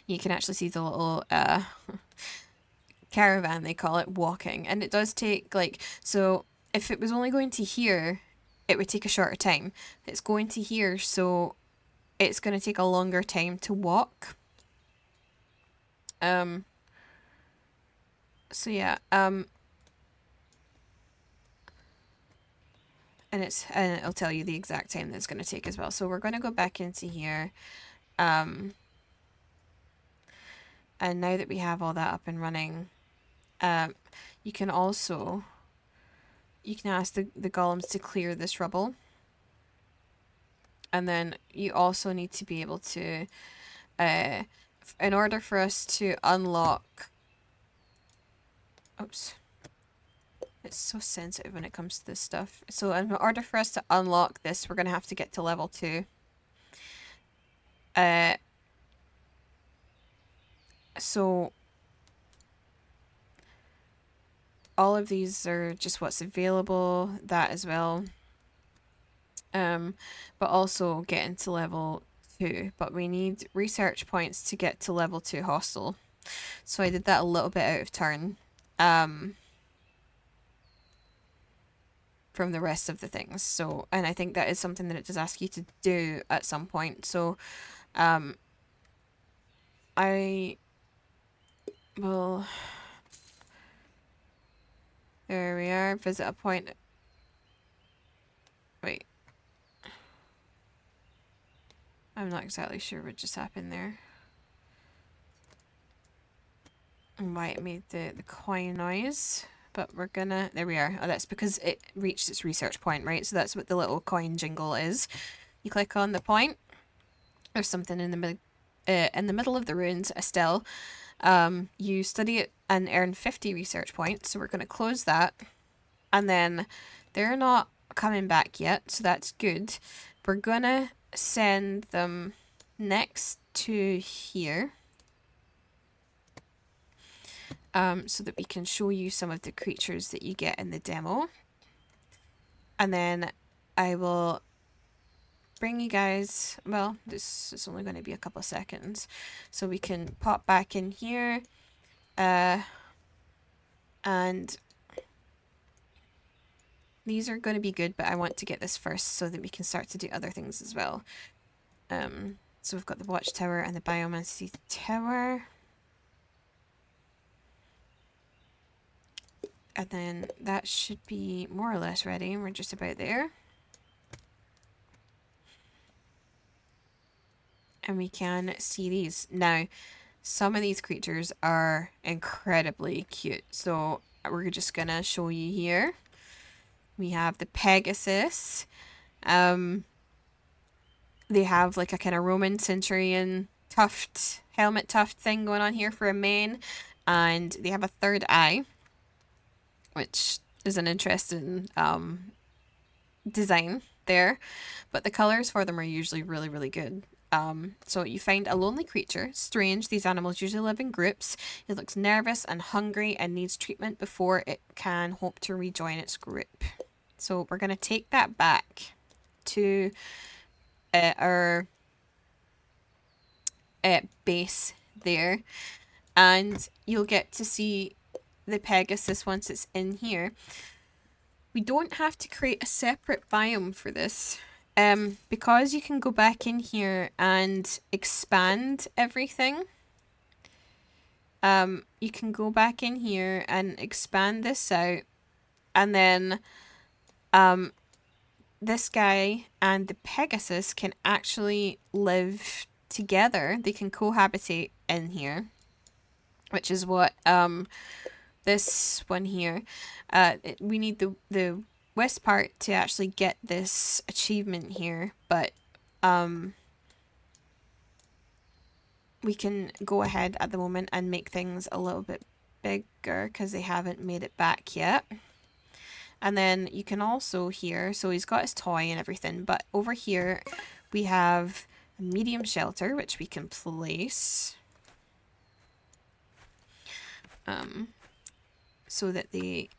[SPEAKER 1] You can actually see the little caravan, they call it, walking, and it does take like, so if it was only going to here, it would take a shorter time. It's going to here, so it's going to take a longer time to walk. So yeah, and it'll tell you the exact time that it's going to take as well. So we're going to go back into here. And now that we have all that up and running, you can ask the golems to clear this rubble. And then you also need to be able to, in order for us to unlock, oops, it's so sensitive when it comes to this stuff. So in order for us to unlock this, we're going to have to get to level 2. So all of these are just what's available, that as well. But also getting to level 2. But we need research points to get to level 2 hostel. So I did that a little bit out of turn. From the rest of the things. So, and I think that is something that it does ask you to do at some point. So, I will, there we are, visit a point. Wait. I'm not exactly sure what just happened there. And why it made the coin noise. But we're gonna, there we are. Oh, that's because it reached its research point, right? So that's what the little coin jingle is. You click on the point. There's something in the middle of the ruins, Estelle. You study it and earn 50 research points. So we're going to close that. And then they're not coming back yet, so that's good. We're going to send them next to here. So that we can show you some of the creatures that you get in the demo. And then I will bring you guys, well, this is only going to be a couple of seconds, so we can pop back in here, and these are going to be good, but I want to get this first so that we can start to do other things as well. So we've got the watchtower and the biomancy tower. And then that should be more or less ready, and we're just about there. And we can see these. Now, some of these creatures are incredibly cute. So we're just going to show you here. We have the Pegasus. They have like a kind of Roman centurion tuft, helmet tuft thing going on here for a mane. And they have a third eye, which is an interesting design there. But the colors for them are usually really, really good. So you find a lonely creature. Strange, these animals usually live in groups. It looks nervous and hungry and needs treatment before it can hope to rejoin its group. So we're going to take that back to our base there. And you'll get to see the Pegasus once it's in here. We don't have to create a separate biome for this. Because you can go back in here and expand everything. You can go back in here and expand this out. And then this guy and the Pegasus can actually live together. They can cohabitate in here, which is what this one here. We need the west part to actually get this achievement here, but we can go ahead at the moment and make things a little bit bigger because they haven't made it back yet. And then you can also here, so he's got his toy and everything, but over here we have a medium shelter which we can place so that they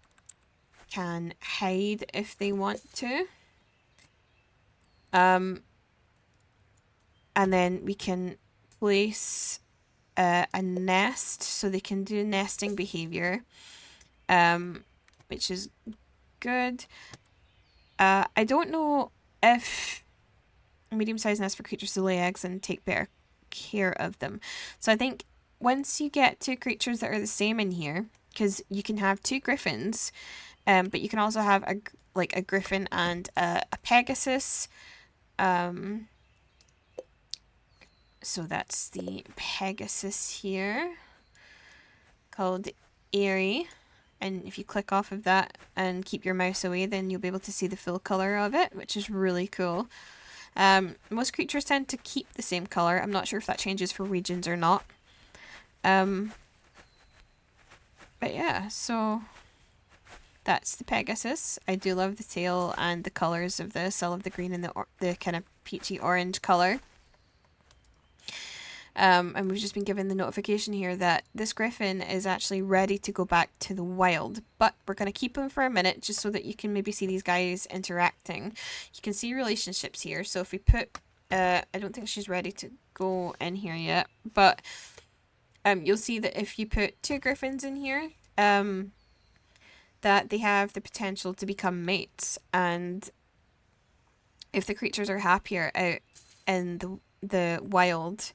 [SPEAKER 1] can hide if they want to. And then we can place a nest so they can do nesting behavior, which is good. I don't know if a medium-sized nest for creatures to lay eggs and take better care of them. So I think once you get two creatures that are the same in here, because you can have two griffins, but you can also have a griffin and a Pegasus. So that's the Pegasus here, called Airy. And if you click off of that and keep your mouse away, then you'll be able to see the full color of it, which is really cool. Most creatures tend to keep the same color. I'm not sure if that changes for regions or not. But yeah, so that's the Pegasus. I do love the tail and the colors of this. I love the green and the kind of peachy orange color. And we've just been given the notification here that this griffin is actually ready to go back to the wild, but we're going to keep him for a minute just so that you can maybe see these guys interacting. You can see relationships here. So if we put, I don't think she's ready to go in here yet, but you'll see that if you put two griffins in here, that they have the potential to become mates. And if the creatures are happier out in the wild,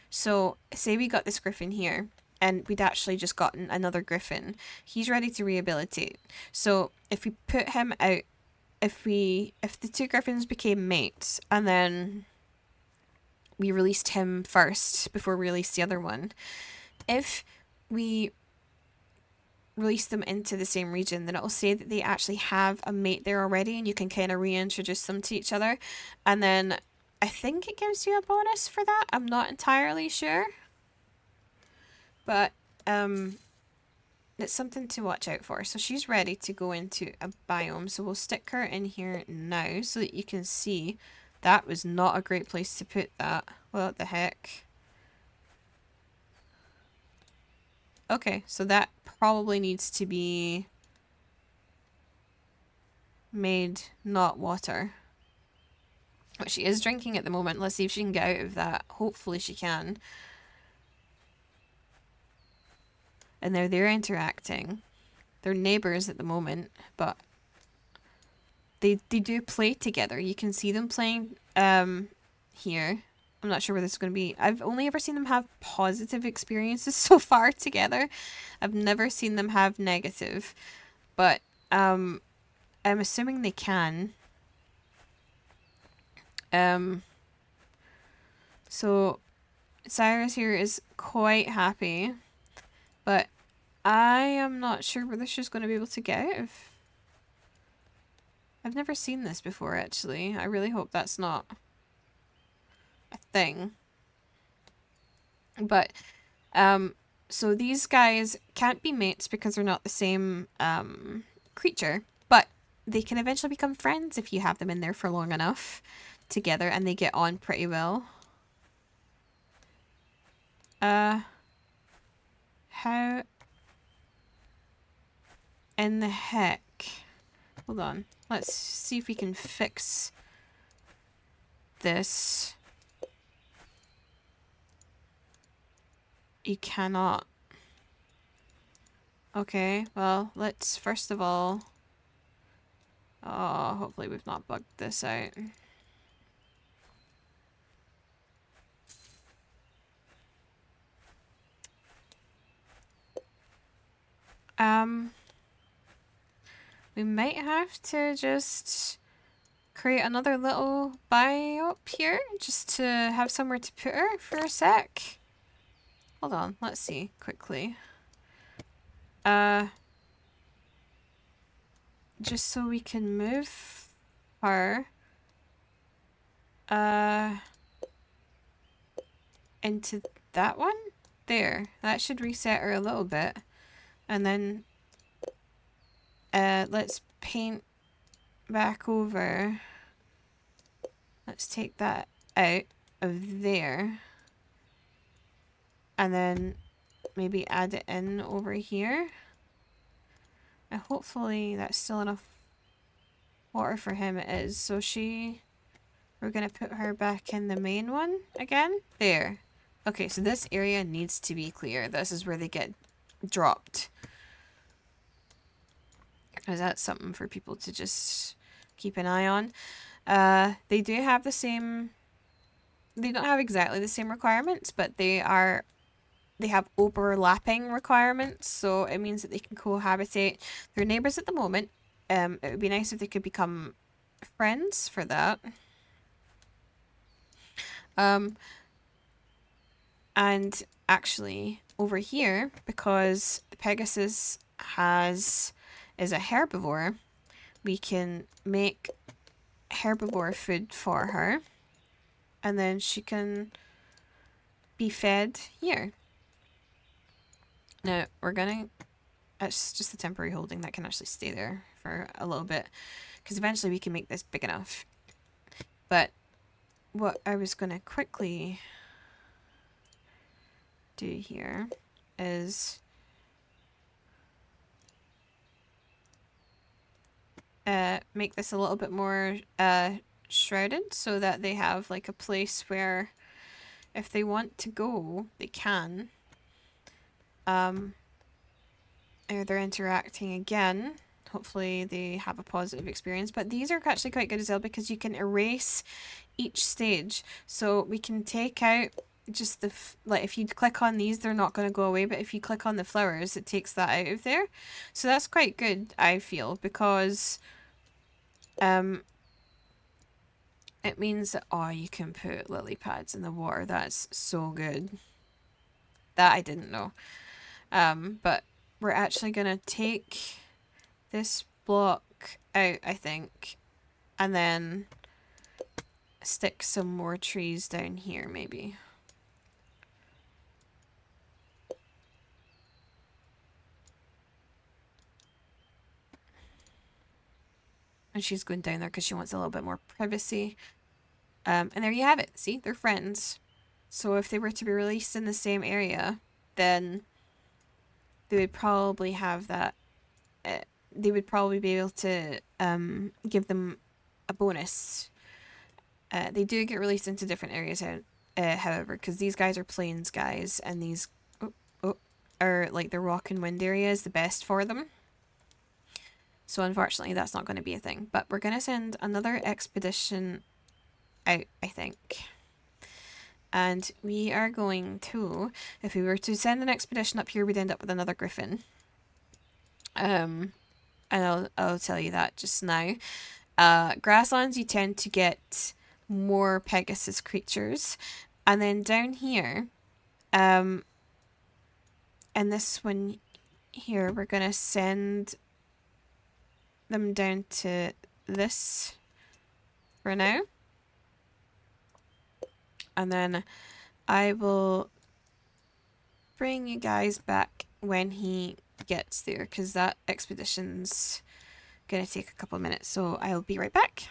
[SPEAKER 1] so say we got this griffin here and we'd actually just gotten another griffin, he's ready to rehabilitate. So if we put him out, if the two griffins became mates and then we released him first before we released the other one, if we release them into the same region, then it'll say that they actually have a mate there already and you can kind of reintroduce them to each other. And then I think it gives you a bonus for that. I'm not entirely sure. But it's something to watch out for. So she's ready to go into a biome. So we'll stick her in here now so that you can see that was not a great place to put that. What the heck? Okay, so that probably needs to be made not water. But she is drinking at the moment. Let's see if she can get out of that. Hopefully she can. And now they're interacting. They're neighbours at the moment, but they do play together. You can see them playing here. I'm not sure where this is going to be. I've only ever seen them have positive experiences so far together. I've never seen them have negative. But I'm assuming they can. So Cyrus here is quite happy, but I am not sure whether she's going to be able to get out of. I've never seen this before, actually. I really hope that's not a thing. But, so these guys can't be mates because they're not the same, creature, but they can eventually become friends if you have them in there for long enough together and they get on pretty well. How in the heck? Hold on. Let's see if we can fix this. You cannot. Okay, well, let's first of all... Oh, hopefully we've not bugged this out. We might have to just create another little biome here, just to have somewhere to put her for a sec. Hold on, let's see quickly. Just so we can move her into that one. There, that should reset her a little bit. And then let's paint back over. Let's take that out of there. And then maybe add it in over here. And hopefully that's still enough water for him. It is. So we're going to put her back in the main one again. There. Okay, so this area needs to be clear. This is where they get dropped. Because that's something for people to just keep an eye on. They do have the same... They don't have exactly the same requirements, but they have overlapping requirements, so it means that they can cohabitate. They're neighbours at the moment. It would be nice if they could become friends for that. And actually, over here, because Pegasus is a herbivore, we can make herbivore food for her, and then she can be fed here. Now, we're gonna... It's just the temporary holding that can actually stay there for a little bit, because eventually we can make this big enough. But what I was gonna quickly do here is make this a little bit more shrouded, so that they have like a place where if they want to go, they can. They're interacting again. Hopefully they have a positive experience. But these are actually quite good as well, because you can erase each stage. So we can take out just the... like, if you click on these, they're not going to go away. But if you click on the flowers, it takes that out of there. So that's quite good, I feel, because... it means that, oh, you can put lily pads in the water. That's so good. That I didn't know. But we're actually going to take this block out, I think, and then stick some more trees down here, maybe. And she's going down there because she wants a little bit more privacy. And there you have it. See, they're friends. So if they were to be released in the same area, then they would probably have that. They would probably be able to give them a bonus. They do get released into different areas, however, because these guys are plains guys, and these are like the rock and wind area is the best for them. So unfortunately, that's not going to be a thing. But we're going to send another expedition out, I think. And we are going to, if we were to send an expedition up here, we'd end up with another griffin. And I'll tell you that just now. Grasslands, you tend to get more Pegasus creatures. And then down here, and this one here, we're going to send them down to this for now. And then I will bring you guys back when he gets there, because that expedition's going to take a couple of minutes. So I'll be right back.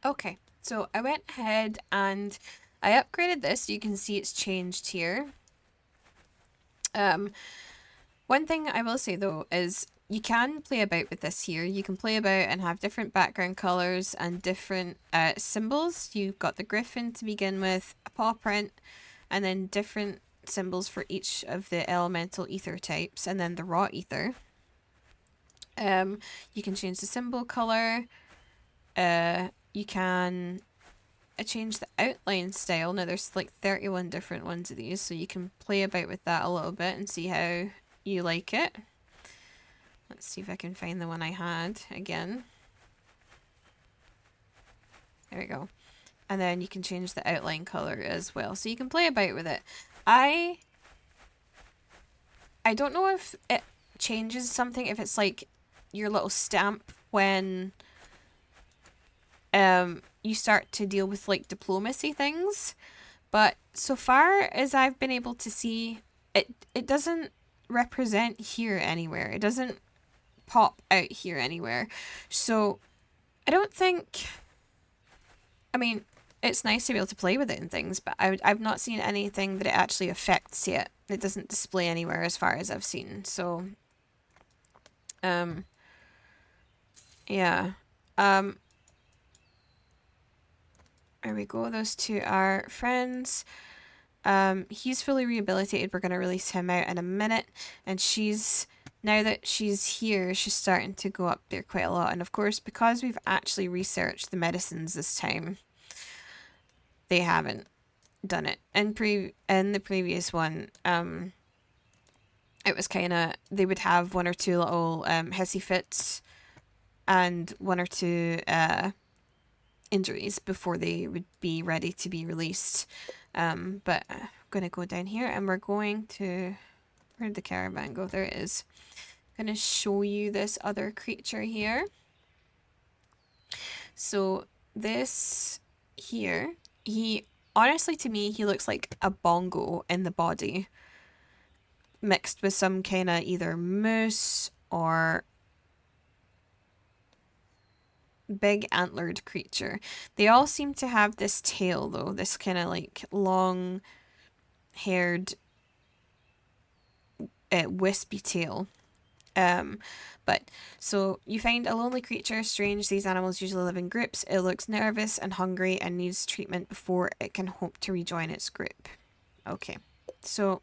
[SPEAKER 1] Okay, so I went ahead and I upgraded this. You can see it's changed here. One thing I will say though is you can play about with this here. You can play about and have different background colors and different symbols. You've got the griffin to begin with, a paw print, and then different symbols for each of the elemental ether types, and then the raw ether. You can change the symbol color. You can change the outline style. Now there's like 31 different ones of these, so you can play about with that a little bit and see how you like it. Let's see if I can find the one I had again. There we go. And then you can change the outline color as well. So you can play about with it. I don't know if it changes something, if it's like your little stamp when you start to deal with like diplomacy things. But so far as I've been able to see, it doesn't represent here anywhere. It doesn't pop out here anywhere. So I don't think, I mean, it's nice to be able to play with it and things, but I've not seen anything that it actually affects yet. It doesn't display anywhere as far as I've seen. So yeah. There we go. Those two are friends. He's fully rehabilitated. We're going to release him out in a minute. And now that she's here, she's starting to go up there quite a lot. And of course, because we've actually researched the medicines this time, they haven't done it. In the previous one, it was kind of, they would have one or two little hissy fits and one or two injuries before they would be ready to be released. But I'm going to go down here and we're going to, where did the caravan go? There it is. I'm going to show you this other creature here. So this here, honestly to me, he looks like a bongo in the body, mixed with some kind of either moose or big antlered creature. They all seem to have this tail though, this kind of like long haired wispy tail. But so you find a lonely creature. Strange, these animals usually live in groups. It looks nervous and hungry and needs treatment before it can hope to rejoin its group. Okay, so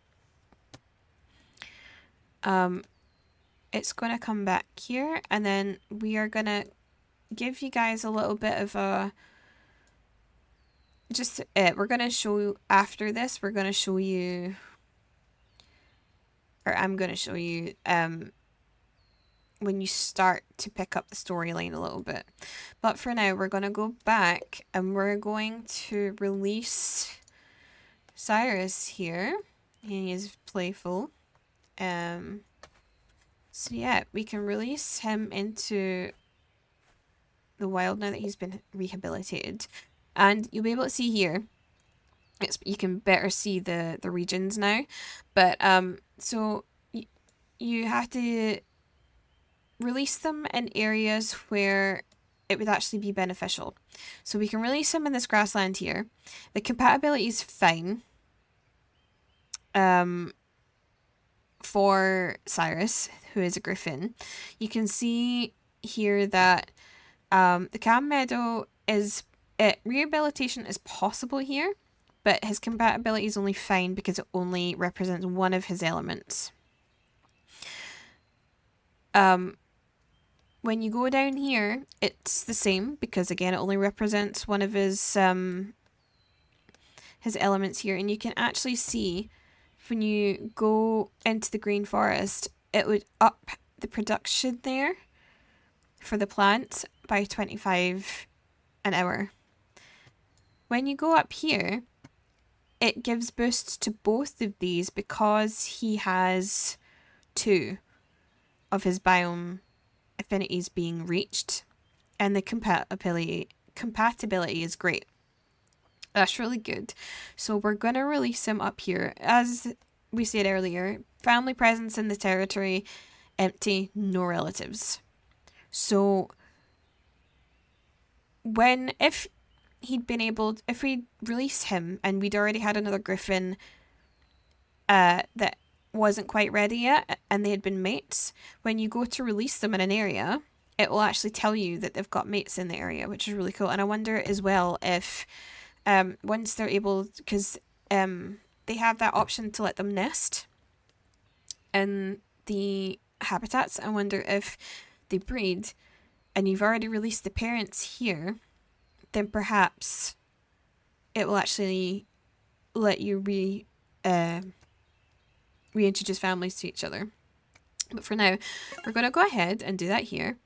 [SPEAKER 1] it's going to come back here, and then we are going to give you guys a little bit of a we're going to show you after this, we're going to show you, or I'm going to show you when you start to pick up the storyline a little bit. But for now, we're going to go back and we're going to release Cyrus here. He is playful. So yeah, we can release him into the wild now that he's been rehabilitated. And you'll be able to see here, you can better see the regions now. But so you have to release them in areas where it would actually be beneficial. So we can release him in this grassland here. The compatibility is fine for Cyrus, who is a griffin. You can see here that the Cam Meadow is, rehabilitation is possible here, but his compatibility is only fine because it only represents one of his elements. When you go down here, it's the same because again, it only represents one of his elements here, and you can actually see when you go into the green forest, it would up the production there for the plant by 25 an hour. When you go up here, it gives boosts to both of these because he has 2 of his biome affinities being reached, and the compatibility is great. That's really good. So we're going to release him up here. As we said earlier, family presence in the territory, empty, no relatives. So if we'd released him and we'd already had another griffin that wasn't quite ready yet and they had been mates, when you go to release them in an area, it will actually tell you that they've got mates in the area, which is really cool. And I wonder as well if once they're able, because they have that option to let them nest in the habitats. I wonder if they breed and you've already released the parents here, then perhaps it will actually let you reintroduce families to each other. But for now, we're going to go ahead and do that here.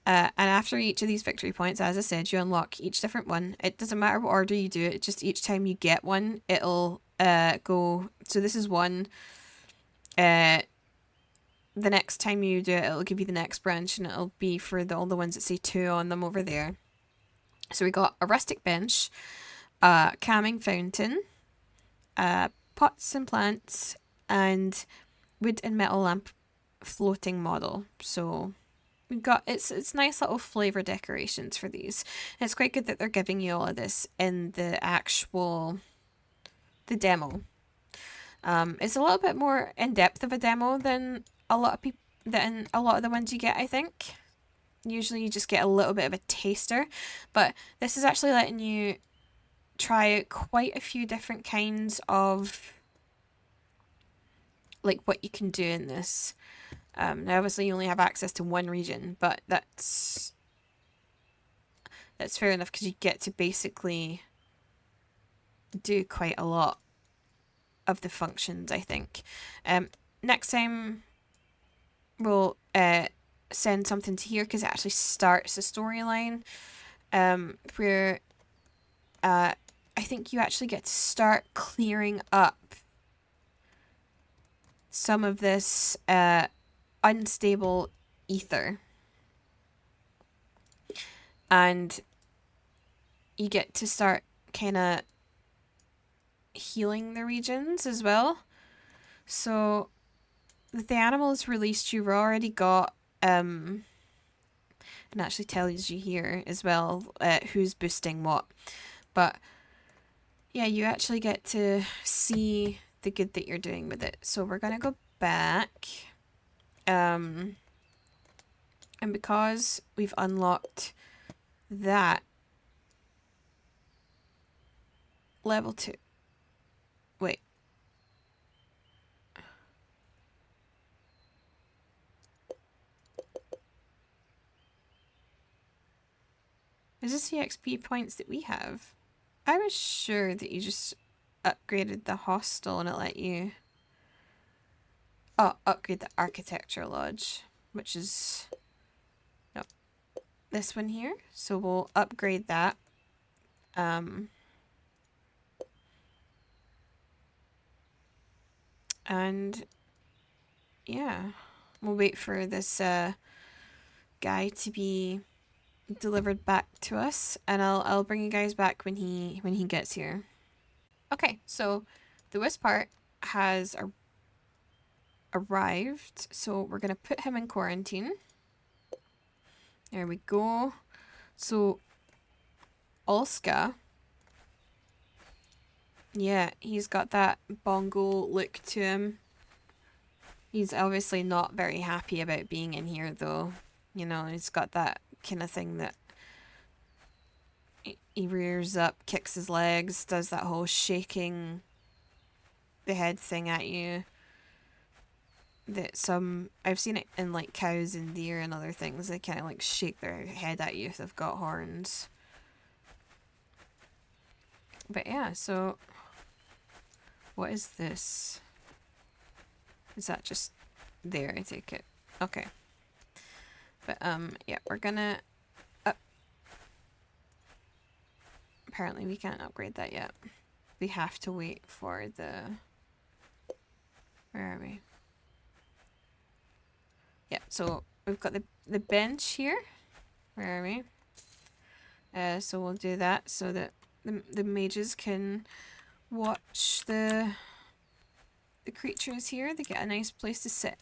[SPEAKER 1] And after each of these victory points, as I said, you unlock each different one. It doesn't matter what order you do it, just each time you get one, it'll go. So this is 1. The next time you do it, it'll give you the next branch, and it'll be for all the ones that say 2 on them over there. So we got a rustic bench, calming fountain, pots and plants, and wood and metal lamp floating model. So we've got, it's nice little flavor decorations for these. And it's quite good that they're giving you all of this in the demo. It's a little bit more in depth of a demo than a lot of the ones you get, I think. Usually you just get a little bit of a taster, but this is actually letting you try out quite a few different kinds of like what you can do in this. Now obviously you only have access to one region, but that's fair enough because you get to basically do quite a lot of the functions, I think. Next time we'll send something to here because it actually starts a storyline where I think you actually get to start clearing up some of this unstable ether, and you get to start kind of healing the regions as well. So the animals released, you've already got and actually tells you here as well who's boosting what, but yeah, you actually get to see the good that you're doing with it. So we're gonna go back, and because we've unlocked that level 2, wait, is this the XP points that we have? I was sure that you just upgraded the hostel and it let you upgrade the architecture lodge, which is no, this one here. So we'll upgrade that. And yeah, we'll wait for this guy to be delivered back to us, and I'll bring you guys back when he gets here. Okay, so the wisp part has arrived, so we're gonna put him in quarantine. There we go. So, Olska, yeah, he's got that bongo look to him. He's obviously not very happy about being in here, though. You know, he's got that kind of thing that he rears up, kicks his legs, does that whole shaking the head thing at you. That I've seen it in like cows and deer and other things. They kind of like shake their head at you if they've got horns. But yeah, so what is this? Is that just there? I take it. Okay. But yeah, we're gonna. Apparently, we can't upgrade that yet. We have to wait for the. Where are we? Yeah, so we've got the bench here. Where are we? So we'll do that so that the mages can watch the creatures here. They get a nice place to sit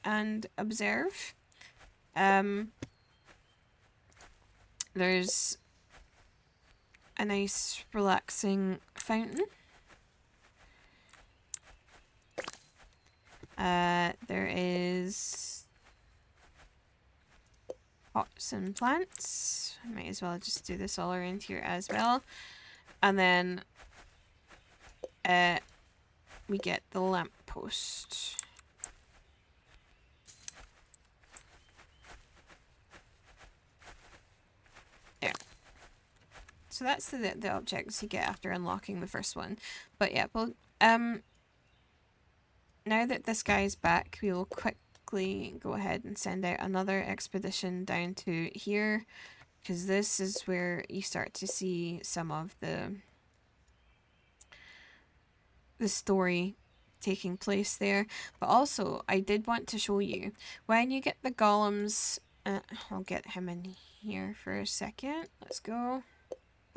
[SPEAKER 1] and observe. There's a nice relaxing fountain. There is pots and plants. I might as well just do this all around here as well. And then we get the lamppost. There. So that's the objects you get after unlocking the first one. But yeah, well, now that this guy's back, we will quickly go ahead and send out another expedition down to here, because this is where you start to see some of the story taking place there. But also, I did want to show you, when you get the golems, I'll get him in here for a second. Let's go.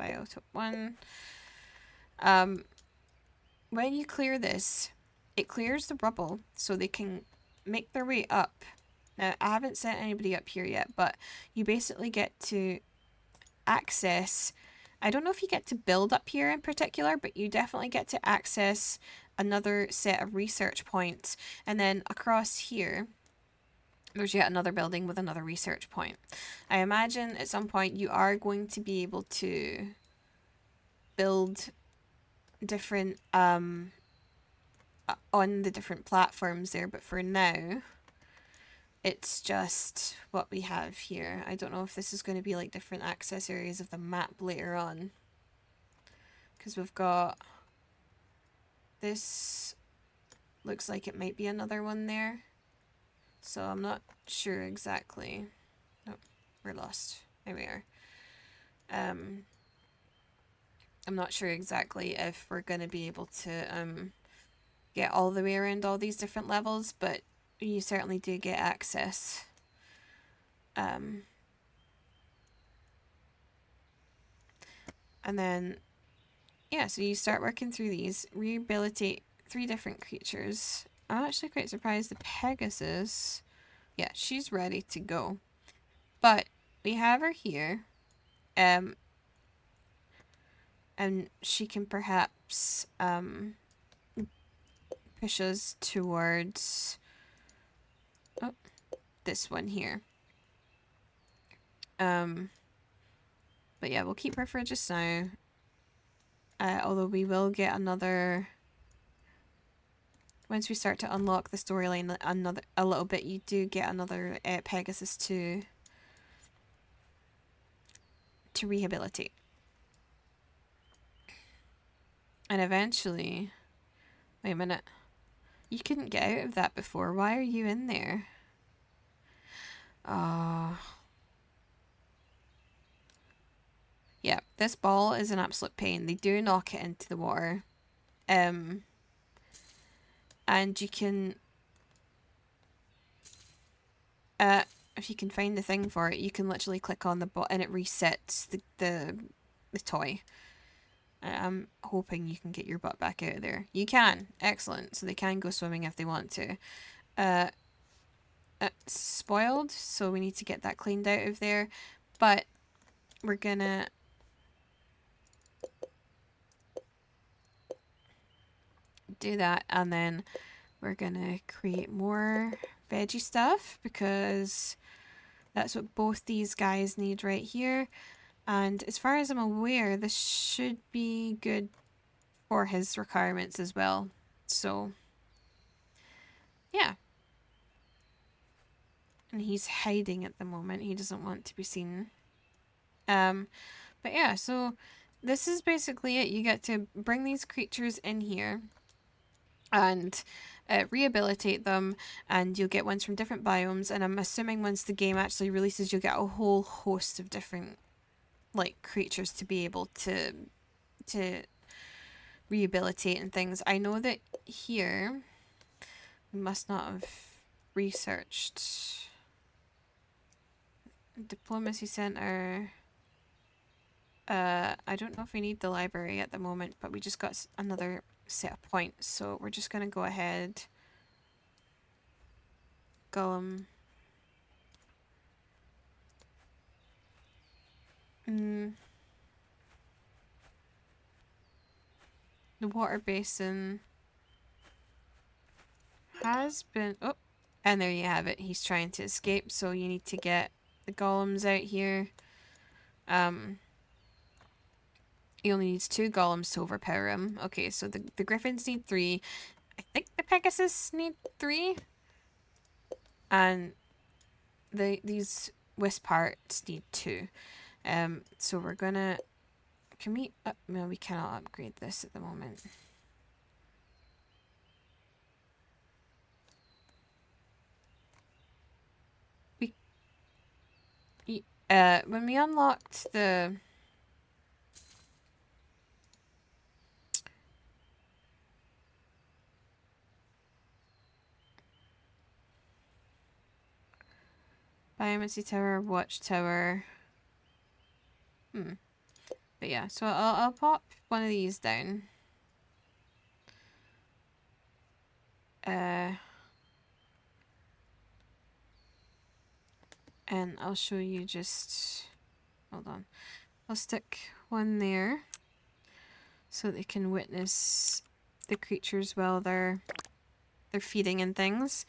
[SPEAKER 1] Biotop 1. When you clear this, it clears the rubble so they can make their way up. Now, I haven't sent anybody up here yet, but you basically get to access... I don't know if you get to build up here in particular, but you definitely get to access another set of research points. And then across here, there's yet another building with another research point. I imagine at some point you are going to be able to build different... on the different platforms there, but for now it's just what we have here. I don't know if this is going to be like different access areas of the map later on, because we've got this, looks like it might be another one there, so I'm not sure exactly. Oh, we're lost. There we are. I'm not sure exactly if we're going to be able to get all the way around all these different levels, but you certainly do get access. And then, yeah, so you start working through these, rehabilitate 3 different creatures. I'm actually quite surprised the Pegasus, yeah, she's ready to go. But we have her here, and she can perhaps push us towards this one here. But yeah, we'll keep her for just now. Although we will get another... Once we start to unlock the storyline a little bit, you do get another Pegasus to rehabilitate. And eventually... Wait a minute. You couldn't get out of that before. Why are you in there? Yeah, this ball is an absolute pain. They do knock it into the water. And you can... if you can find the thing for it, you can literally click on the ball and it resets the toy. I'm hoping you can get your butt back out of there. You can. Excellent. So they can go swimming if they want to. It's spoiled, so we need to get that cleaned out of there. But we're gonna do that, and then we're gonna create more veggie stuff because that's what both these guys need right here. And as far as I'm aware, this should be good for his requirements as well. So, yeah. And he's hiding at the moment. He doesn't want to be seen. But yeah, so this is basically it. You get to bring these creatures in here and rehabilitate them, and you'll get ones from different biomes. And I'm assuming once the game actually releases, you'll get a whole host of different like creatures to be able to rehabilitate and things. I know that here we must not have researched diplomacy center. I don't know if we need the library at the moment, but we just got another set of points, so we're just gonna go ahead. Golem. The water basin has been... Oh, and there you have it. He's trying to escape, so you need to get the golems out here. He only needs 2 golems to overpower him. Okay, so the griffins need 3. I think the Pegasus need 3. And these wisp hearts need 2. So we're gonna... Can we... no, we cannot upgrade this at the moment. When we unlocked the... Biomancy Tower, Watchtower. But yeah, so I'll pop one of these down. And I'll show you just... Hold on. I'll stick one there so they can witness the creatures while they're feeding and things.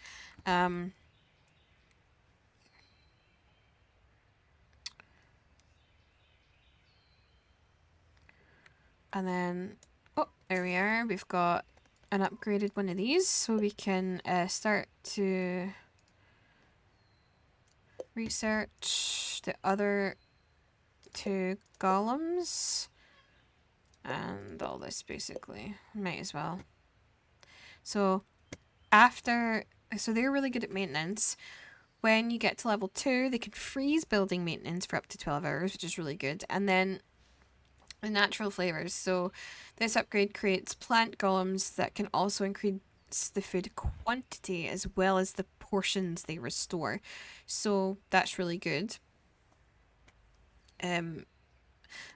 [SPEAKER 1] And then, oh, there we are. We've got an upgraded one of these, so we can start to research the other 2 golems. And all this, basically. Might as well. So, so they're really good at maintenance. When you get to level 2, they can freeze building maintenance for up to 12 hours, which is really good. And then the natural flavors. So this upgrade creates plant golems that can also increase the food quantity as well as the portions they restore. So that's really good.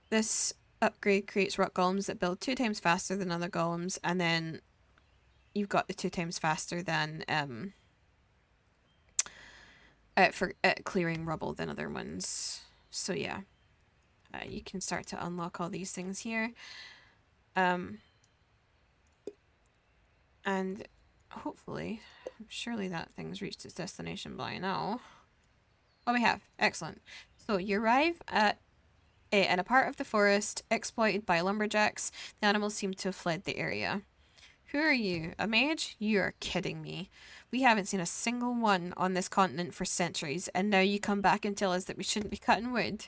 [SPEAKER 1] This upgrade creates rock golems that build 2 times faster than other golems, and then you've got the 2 times faster than for clearing rubble than other ones. So yeah, you can start to unlock all these things here, and hopefully, surely that thing's reached its destination by now. Oh, we have. Excellent. So you arrive in a part of the forest exploited by lumberjacks. The animals seem to have fled the area. Who are you? A mage? You're kidding me. We haven't seen a single one on this continent for centuries, and now you come back and tell us that we shouldn't be cutting wood.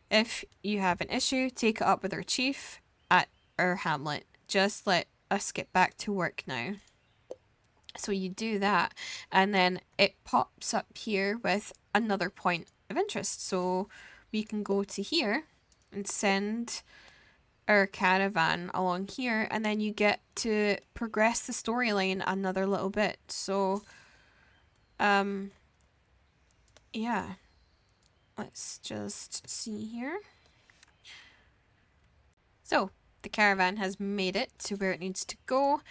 [SPEAKER 1] If you have an issue, take it up with our chief at our hamlet. Just let us get back to work now. So you do that, and then it pops up here with another point of interest. So we can go to here and send our caravan along here, and then you get to progress the storyline another little bit. So yeah, let's just see here. So the caravan has made it to where it needs to go,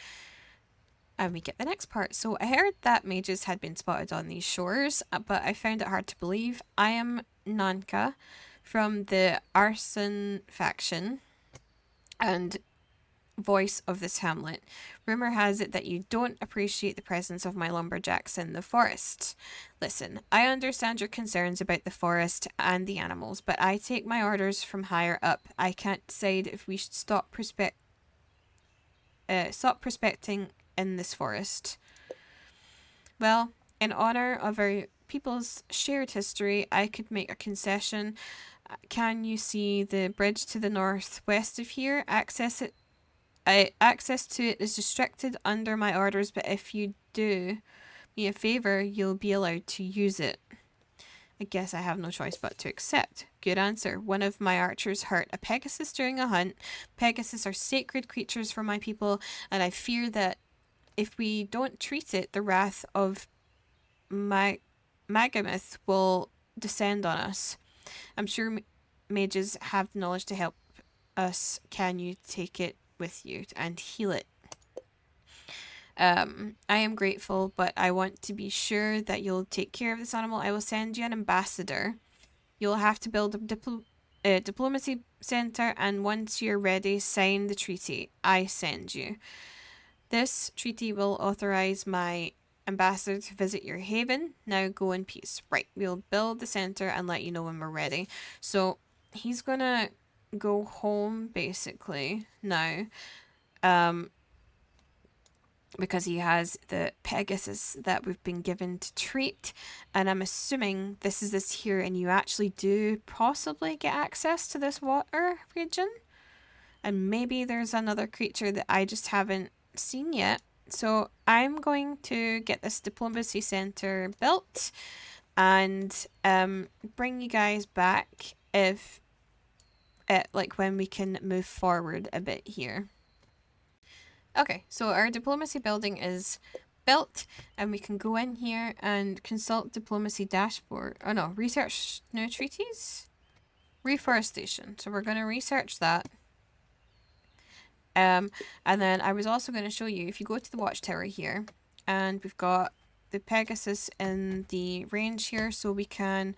[SPEAKER 1] and we get the next part. So I heard that mages had been spotted on these shores, but I found it hard to believe. I am Nanka from the arson faction and voice of this hamlet. Rumor has it that you don't appreciate the presence of my lumberjacks in the forest. Listen, I understand your concerns about the forest and the animals, but I take my orders from higher up. I can't decide if we should stop prospecting in this forest. Well, in honor of our people's shared history, I could make a concession. Can you see the bridge to the northwest of here? Access to it is restricted under my orders, but if you do me a favor, you'll be allowed to use it. I guess I have no choice but to accept. Good answer. One of my archers hurt a Pegasus during a hunt. Pegasus are sacred creatures for my people, and I fear that if we don't treat it, the wrath of Magamoth will descend on us. I'm sure mages have the knowledge to help us. Can you take it with you and heal it? I am grateful, but I want to be sure that you'll take care of this animal. I will send you an ambassador. You'll have to build a diplomacy center, and once you're ready, sign the treaty I send you. This treaty will authorize my ambassador to visit your haven. Now go in peace. Right, we'll build the center and let you know when we're ready. So he's gonna go home basically now. Because he has the Pegasus that we've been given to treat, and I'm assuming this is this here, and you actually do possibly get access to this water region, and maybe there's another creature that I just haven't seen yet. So I'm going to get this diplomacy center built and bring you guys back if like when we can move forward a bit here. Okay, so our diplomacy building is built, and we can go in here and consult diplomacy dashboard. Oh no, research new treaties? Reforestation. So we're going to research that. And then I was also going to show you, if you go to the watchtower here, and we've got the Pegasus in the range here, so we can,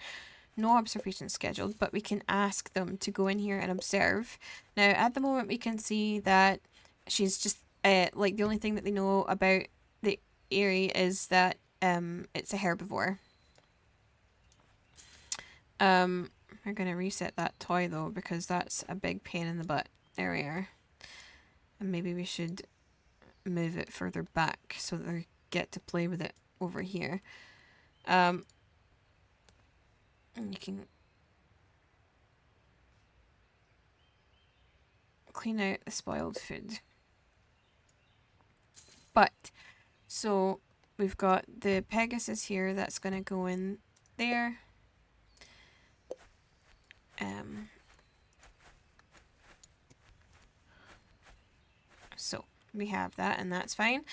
[SPEAKER 1] no observation scheduled, but we can ask them to go in here and observe. Now, at the moment, we can see that she's just like the only thing that they know about the area is that it's a herbivore. We're gonna reset that toy though, because that's a big pain in the butt. There we are. And maybe we should move it further back so that they get to play with it over here. And you can clean out the spoiled food. But, so we've got the Pegasus here that's going to go in there. So we have that, and that's fine.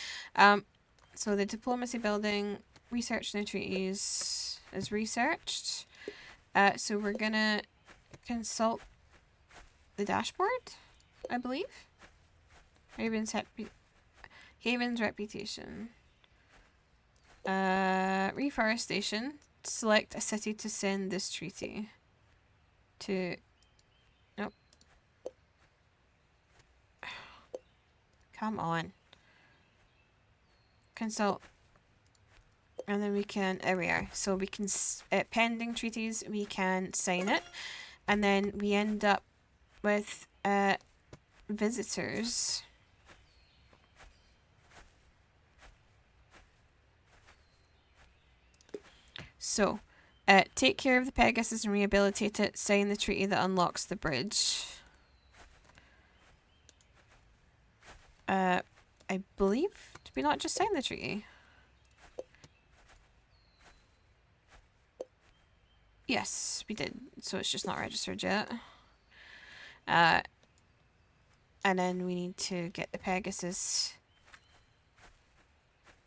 [SPEAKER 1] So the diplomacy building, research new treaties is researched. So we're going to consult the dashboard, I believe. Haven's reputation. Reforestation. Select a city to send this treaty to. Nope. Come on. Consult. And then we can, there we are. So we can, pending treaties, we can sign it. And then we end up with visitors. So, take care of the Pegasus and rehabilitate it. Sign the treaty that unlocks the bridge. I believe, did we not just sign the treaty? Yes, we did. So it's just not registered yet. And then we need to get the Pegasus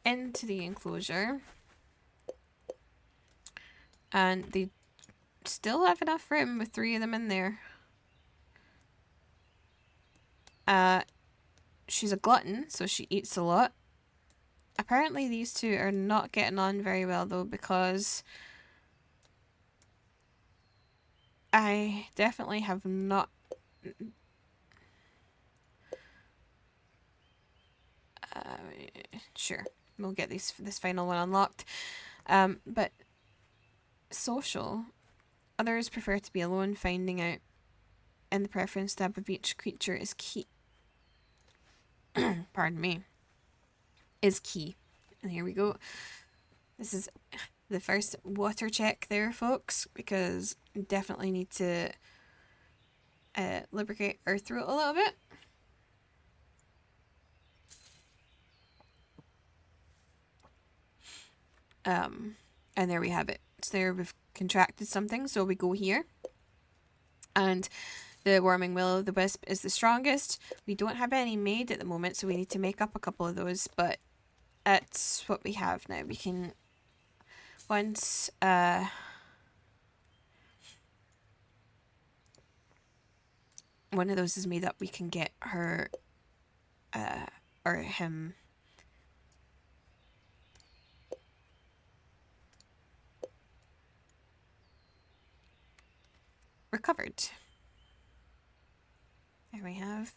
[SPEAKER 1] into the enclosure. And they still have enough room with 3 of them in there. She's a glutton, so she eats a lot. Apparently these two are not getting on very well though, because I definitely have not... sure, we'll get this final one unlocked. But social. Others prefer to be alone. Finding out in the preference tab of each creature is key. Pardon me. Is key. And here we go. This is the first water check there, folks, because we definitely need to lubricate our throat a little bit. And there we have it. So there we've contracted something, so we go here. And the Warming Will-o'-the-Wisp is the strongest. We don't have any made at the moment, so we need to make up a couple of those, but that's what we have now. We can, once one of those is made up, we can get her or him recovered. There we have.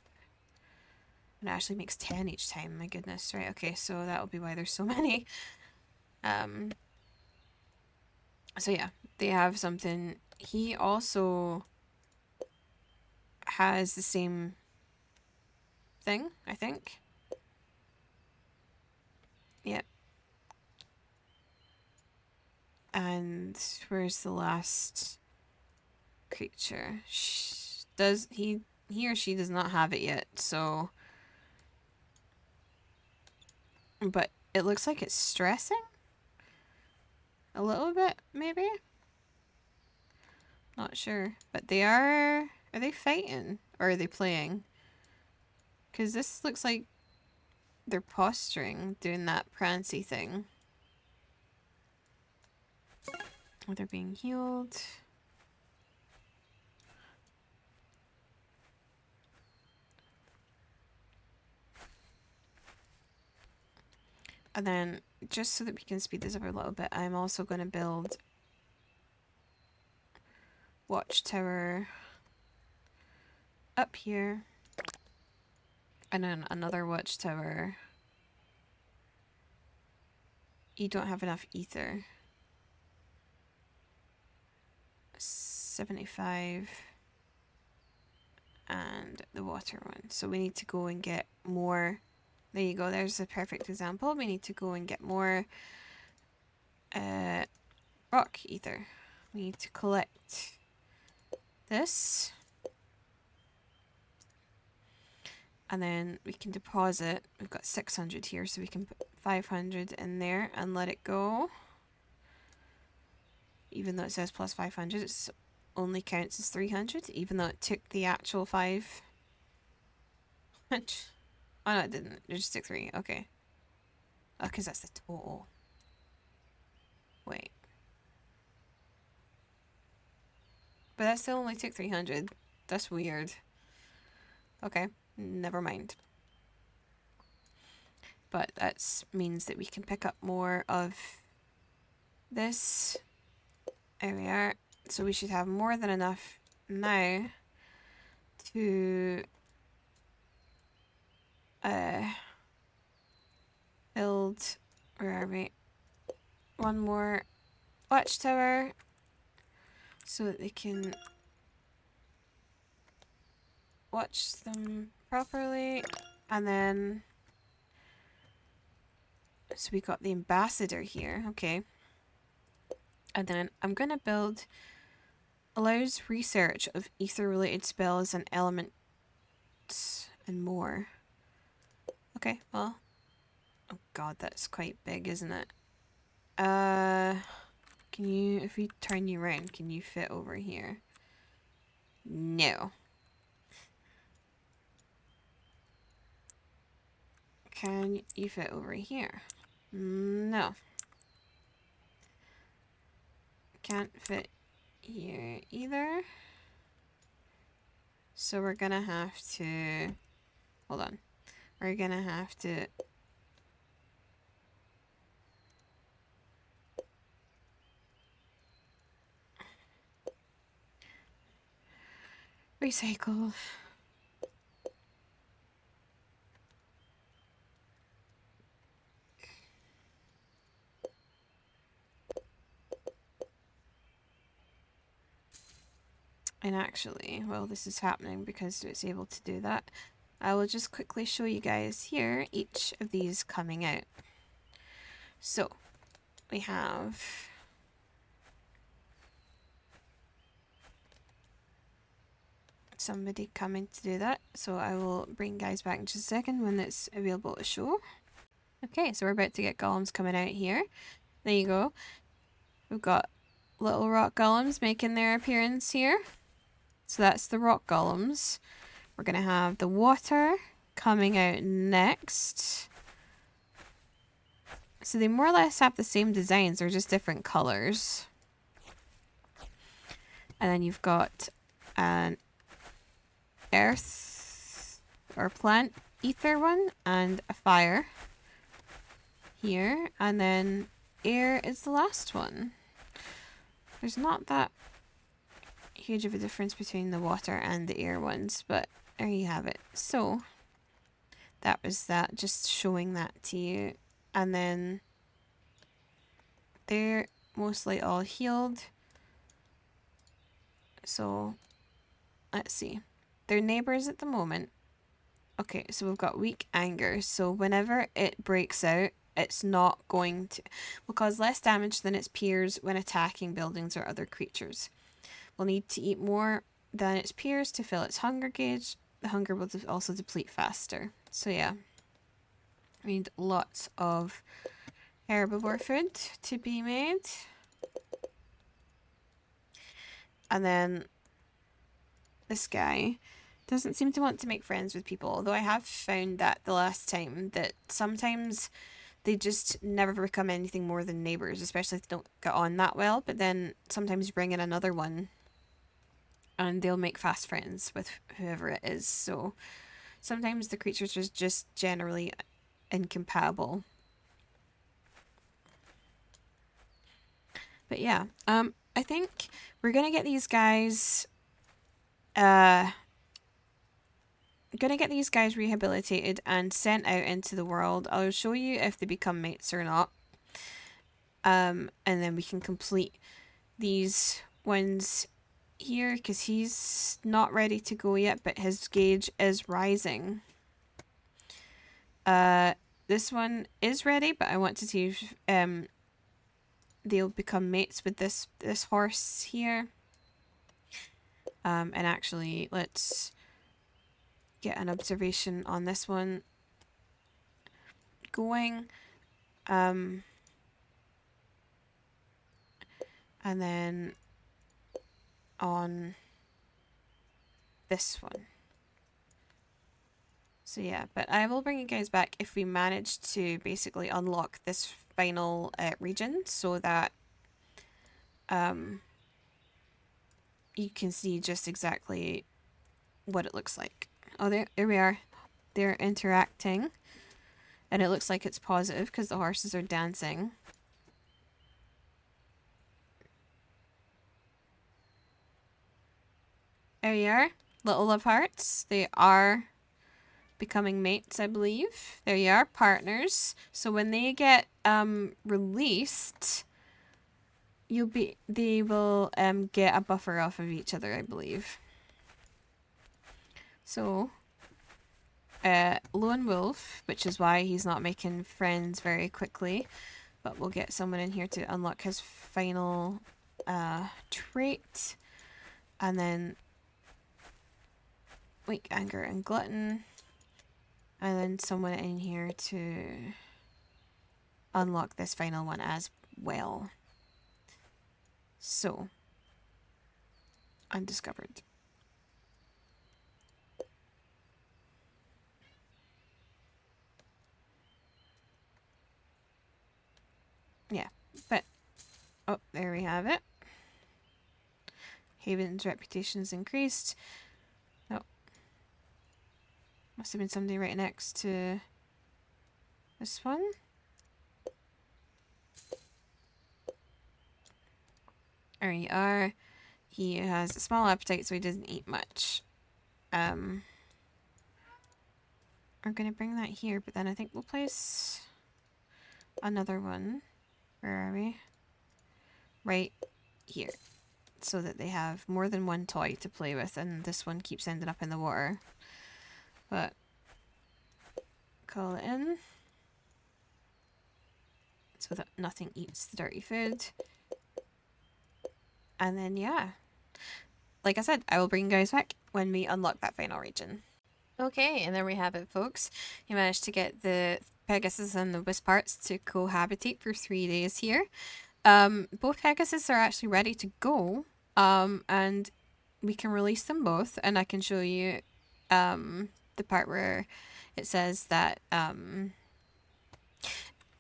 [SPEAKER 1] And it actually makes 10 each time, my goodness. Right, okay, so that'll be why there's so many. So yeah, they have something. He also has the same thing, I think. Yep. And where's the last creature? Does he or she does not have it yet, so... But it looks like it's stressing? A little bit, maybe? Not sure. But they are... Are they fighting? Or are they playing? Because this looks like they're posturing, doing that prancy thing. Oh, they're being healed. And then, just so that we can speed this up a little bit, I'm also going to build watchtower up here. And then another watchtower. You don't have enough ether. 75. And the water one. So we need to go and get more. There you go, there's a perfect example. We need to go and get more rock ether. We need to collect this. And then we can deposit. We've got 600 here, so we can put 500 in there and let it go. Even though it says plus 500, it only counts as 300, even though it took the actual 5. Oh no, it didn't. It just took 3. Okay. Oh, because that's the total. Wait. But that still only took 300. That's weird. Okay, never mind. But that means that we can pick up more of this. There we are. So we should have more than enough now to build, where are we? One more watchtower so that they can watch them properly. And then, so we got the ambassador here, okay. And then I'm gonna build, allows research of ether related spells and elements and more. Okay, well, oh god, that's quite big, isn't it? Can you, if we turn you around, can you fit over here? No. Can you fit over here? No. Can't fit here either. So we're gonna have to, hold on. We're gonna have to Recycle. And actually, while this is happening, because it's able to do that, I will just quickly show you guys here each of these coming out. So we have somebody coming to do that. So I will bring guys back in just a second when it's available to show. Okay, so we're about to get golems coming out here. There you go. We've got little rock golems making their appearance here. So that's the rock golems. We're going to have the water coming out next. So they more or less have the same designs, they're just different colors. And then you've got an earth or plant ether one and a fire here. And then air is the last one. There's not that huge of a difference between the water and the air ones, but there you have it. So that was that, just showing that to you. And then they're mostly all healed. So let's see. They're neighbors at the moment. Okay, so we've got weak anger. So whenever it breaks out, it's not going to... will cause less damage than its peers when attacking buildings or other creatures. Will need to eat more than its peers to fill its hunger gauge. The hunger will also deplete faster. So yeah, we need lots of herbivore food to be made. And then this guy doesn't seem to want to make friends with people, although I have found that the last time that sometimes they just never become anything more than neighbors, especially if they don't get on that well. But then sometimes you bring in another one and they'll make fast friends with whoever it is. So sometimes the creatures are just generally incompatible. But yeah, I think we're gonna get these guys rehabilitated and sent out into the world. I'll show you if they become mates or not. And then we can complete these ones here because he's not ready to go yet, but his gauge is rising. This one is ready, but I want to see if they'll become mates with this horse here. And actually, let's get an observation on this one going. And then on this one. So yeah, but I will bring you guys back if we manage to basically unlock this final region so that you can see just exactly what it looks like. Oh, there we are. They're interacting. And it looks like it's positive because the horses are dancing. There you are. Little love hearts. They are becoming mates, I believe. There you are, partners. So when they get released, they will get a buffer off of each other, I believe. So Lone Wolf, which is why he's not making friends very quickly, but we'll get someone in here to unlock his final trait. And then weak anger and glutton. And then someone in here to unlock this final one as well. So, undiscovered. Yeah, but, oh, there we have it. Haven's reputation is increased. Oh, must have been somebody right next to this one. There you are. He has a small appetite, so he doesn't eat much. We're going to bring that here, but then I think we'll place another one. Where are we? Right here. So that they have more than one toy to play with, and this one keeps ending up in the water. But call it in so that nothing eats the dirty food. And then, yeah, like I said, I will bring you guys back when we unlock that final region. Okay, and there we have it, folks. You managed to get the Pegasus and the Wisparts to cohabitate for 3 days here. Both Pegasus are actually ready to go, and we can release them both, and I can show you the part where it says that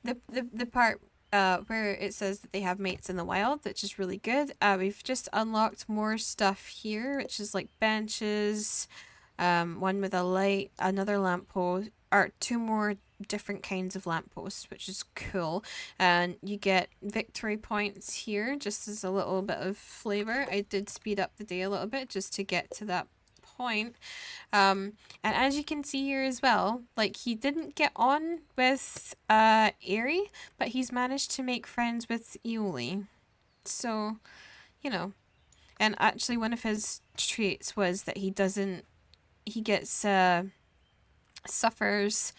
[SPEAKER 1] the part where it says that they have mates in the wild, which is really good. We've just unlocked more stuff here, which is like benches, one with a light, another lamppost, or 2 more different kinds of lampposts, which is cool. And you get victory points here just as a little bit of flavor. I did speed up the day a little bit just to get to that point. And as you can see here as well, like, he didn't get on with Airy, but he's managed to make friends with Ioli. So, you know. And actually one of his traits was that he gets suffers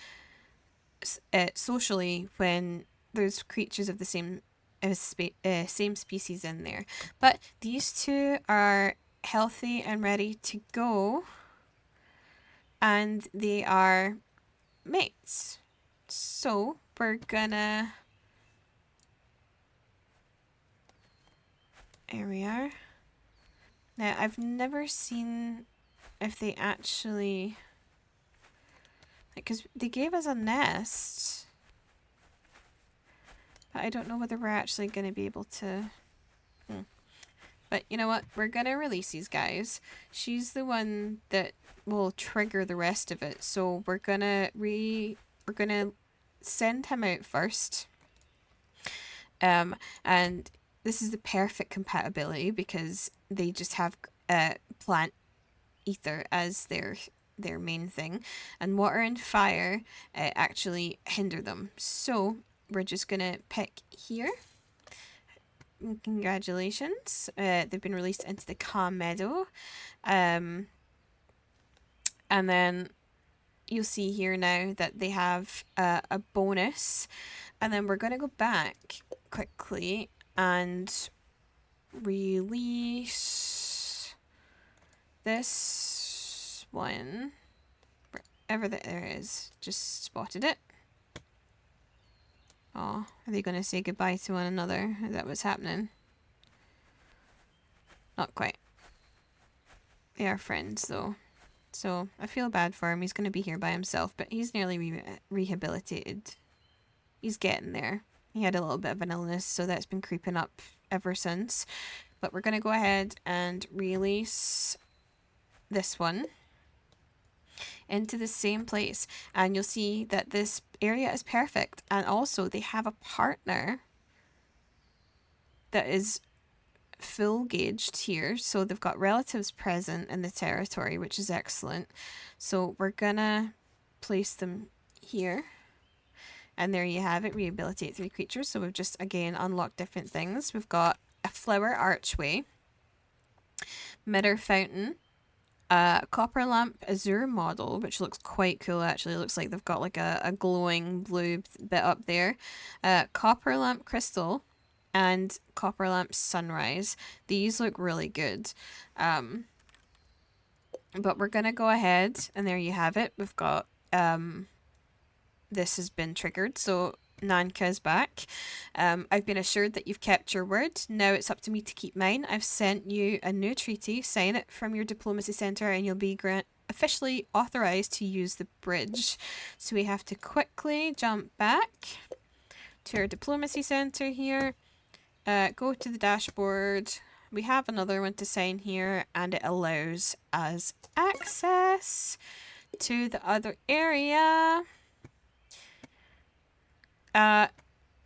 [SPEAKER 1] socially when there's creatures of the same species in there. But these two are healthy and ready to go, and they are mates. So we're gonna, there we are. Now I've never seen if they actually, because they gave us a nest, but I don't know whether we're actually going to be able to. But you know what? We're going to release these guys. She's the one that will trigger the rest of it. So we're going to send him out first. And this is the perfect compatibility because they just have plant ether as their main thing, and water and fire actually hinder them. So we're just gonna pick here. Congratulations, they've been released into the calm meadow, and then you'll see here now that they have a bonus, and then we're gonna go back quickly and release this one, wherever that there is. Just spotted it. Oh, are they going to say goodbye to one another? Is that what's happening? Not quite. They are friends though, so I feel bad for him. He's going to be here by himself, but he's nearly rehabilitated. He's getting there. He had a little bit of an illness, so that's been creeping up ever since. But we're going to go ahead and release this one into the same place, and you'll see that this area is perfect. And also they have a partner that is full gauged here, so they've got relatives present in the territory, which is excellent. So we're gonna place them here, and there you have it, rehabilitate 3 creatures. So we've just again unlocked different things. We've got a flower archway, mirror fountain, copper lamp azure model, which looks quite cool actually. It looks like they've got like a glowing blue bit up there. Copper lamp crystal and copper lamp sunrise. These look really good. But we're gonna go ahead, and there you have it. We've got this has been triggered, so Nanka's back. I've been assured that you've kept your word. Now it's up to me to keep mine. I've sent you a new treaty. Sign it from your diplomacy center and you'll be officially authorized to use the bridge. So we have to quickly jump back to our diplomacy center here. Go to the dashboard. We have another one to sign here, and it allows us access to the other area.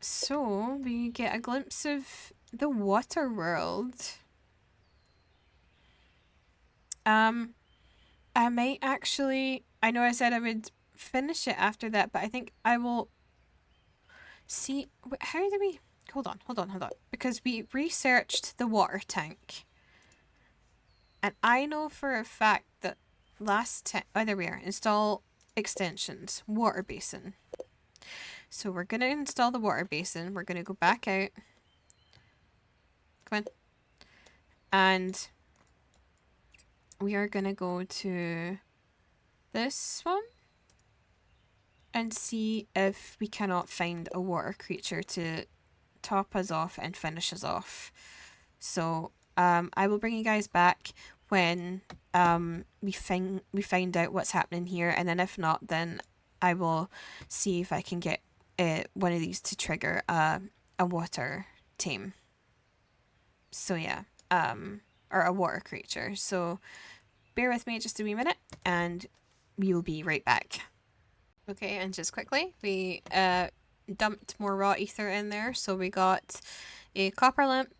[SPEAKER 1] So we get a glimpse of the water world. I might actually, I know I said I would finish it after that, but I think I will see, how do we, hold on, because we researched the water tank, and I know for a fact that last time, oh, there we are, install extensions, water basin. So we're going to install the water basin, we're going to go back out, come on, and we are going to go to this one and see if we cannot find a water creature to top us off and finish us off. So I will bring you guys back when we find out what's happening here, and then if not, then I will see if I can get one of these to trigger a water tame. So yeah, or a water creature. So bear with me just a wee minute, and we will be right back. Okay, and just quickly, we dumped more raw ether in there. So we got a copper lamp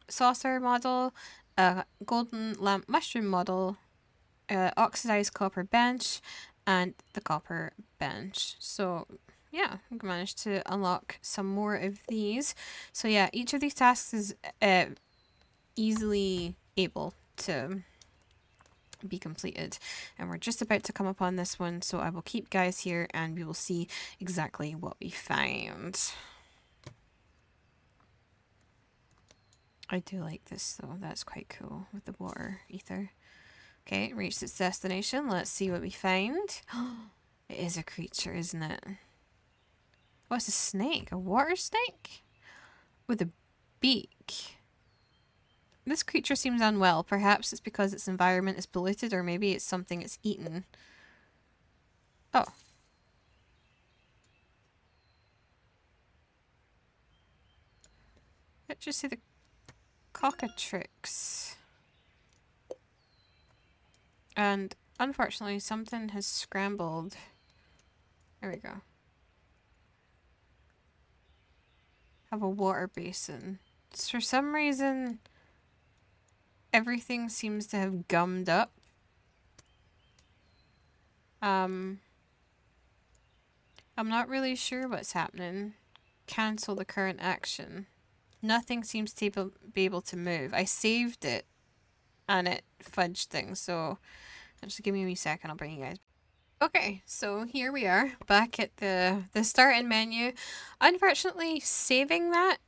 [SPEAKER 1] saucer model, a golden lamp mushroom model, oxidized copper bench, and the copper bench. So yeah, we managed to unlock some more of these. So yeah, each of these tasks is easily able to be completed, and we're just about to come upon this one, so I will keep guys here and we will see exactly what we find. I do like this though, that's quite cool with the water ether. Okay, reached its destination, let's see what we find. It is a creature, isn't it? Oh, it's a snake, a water snake with a beak. This creature seems unwell. Perhaps it's because its environment is polluted, or maybe it's something it's eaten. Oh. Let's just see the cockatrix. And unfortunately, something has scrambled. There we go. Have a water basin. For some reason, everything seems to have gummed up. I'm not really sure what's happening. Cancel the current action. Nothing seems to be able to move. I saved it and it fudged things, so just give me a wee second, I'll bring you guys. Okay, so here we are back at the starting menu. Unfortunately, saving that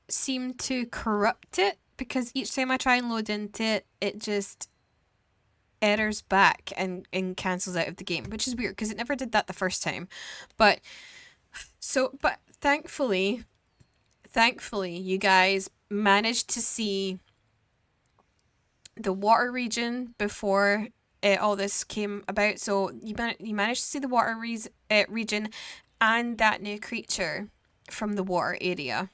[SPEAKER 1] seemed to corrupt it, because each time I try and load into it, it just errors back and cancels out of the game, which is weird because it never did that the first time. But thankfully you guys managed to see the water region before all this came about. So you managed to see the water region and that new creature from the water area.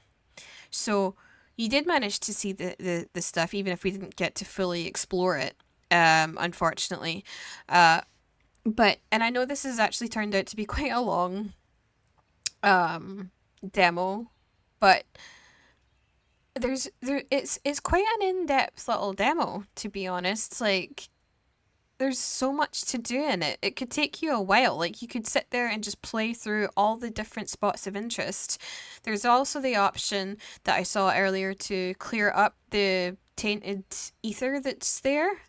[SPEAKER 1] So you did manage to see the stuff, even if we didn't get to fully explore it, unfortunately. And I know this has actually turned out to be quite a long demo, but it's quite an in-depth little demo, to be honest. Like, there's so much to do in it. It could take you a while. Like, you could sit there and just play through all the different spots of interest. There's also the option that I saw earlier to clear up the tainted ether that's there.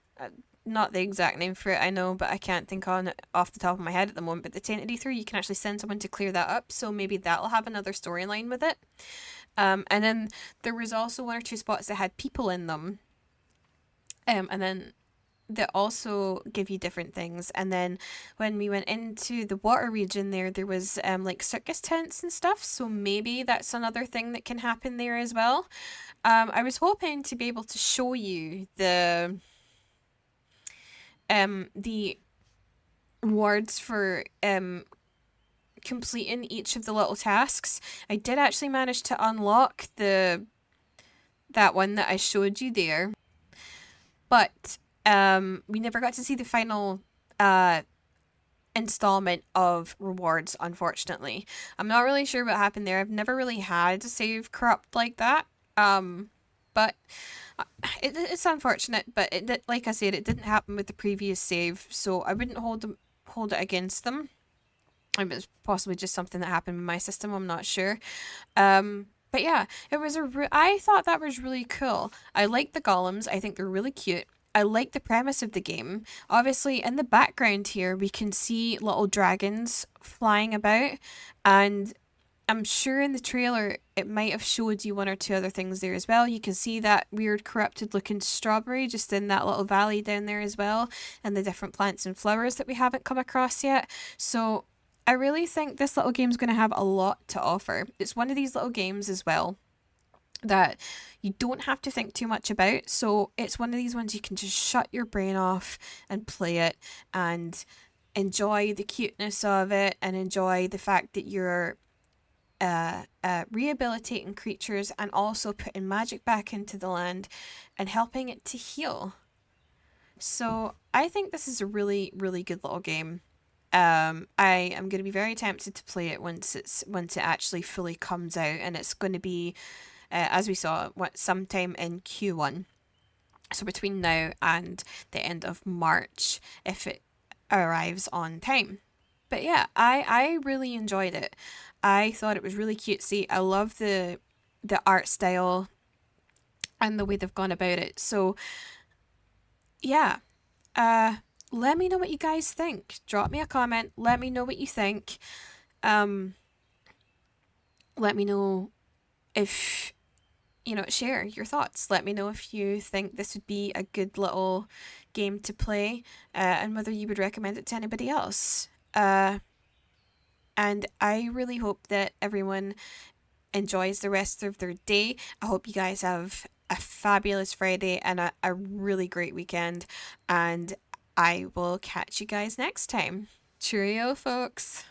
[SPEAKER 1] Not the exact name for it, I know, but I can't think on it off the top of my head at the moment. But the tainted ether, you can actually send someone to clear that up, so maybe that'll have another storyline with it. And then there was also one or two spots that had people in them. And then that also give you different things. And then when we went into the water region there was like circus tents and stuff, so maybe that's another thing that can happen there as well. I was hoping to be able to show you the rewards for completing each of the little tasks. I did actually manage to unlock that one that I showed you there, but we never got to see the final installment of rewards, unfortunately. I'm not really sure what happened there. I've never really had a save corrupt like that. but it's unfortunate. But like I said, it didn't happen with the previous save, so I wouldn't hold it against them. It was possibly just something that happened with my system. I'm not sure. But yeah, it was I thought that was really cool. I like the golems. I think they're really cute. I like the premise of the game. Obviously, in the background here, we can see little dragons flying about, and I'm sure in the trailer it might have showed you one or two other things there as well. You can see that weird corrupted looking strawberry just in that little valley down there as well, and the different plants and flowers that we haven't come across yet. So I really think this little game's going to have a lot to offer. It's one of these little games as well that you don't have to think too much about. So it's one of these ones you can just shut your brain off and play it and enjoy the cuteness of it and enjoy the fact that you're rehabilitating creatures and also putting magic back into the land and helping it to heal. So I think this is a really, really good little game. I am going to be very tempted to play it once it actually fully comes out, and it's going to be, as we saw, sometime in Q1. So between now and the end of March, if it arrives on time. But yeah, I really enjoyed it. I thought it was really cutesy. I love the art style and the way they've gone about it. So yeah, let me know what you guys think. Drop me a comment. Let me know what you think. Um, let me know if share your thoughts. Let me know if you think this would be a good little game to play, and whether you would recommend it to anybody else. And I really hope that everyone enjoys the rest of their day. I hope you guys have a fabulous Friday and a really great weekend. And I will catch you guys next time. Cheerio, folks.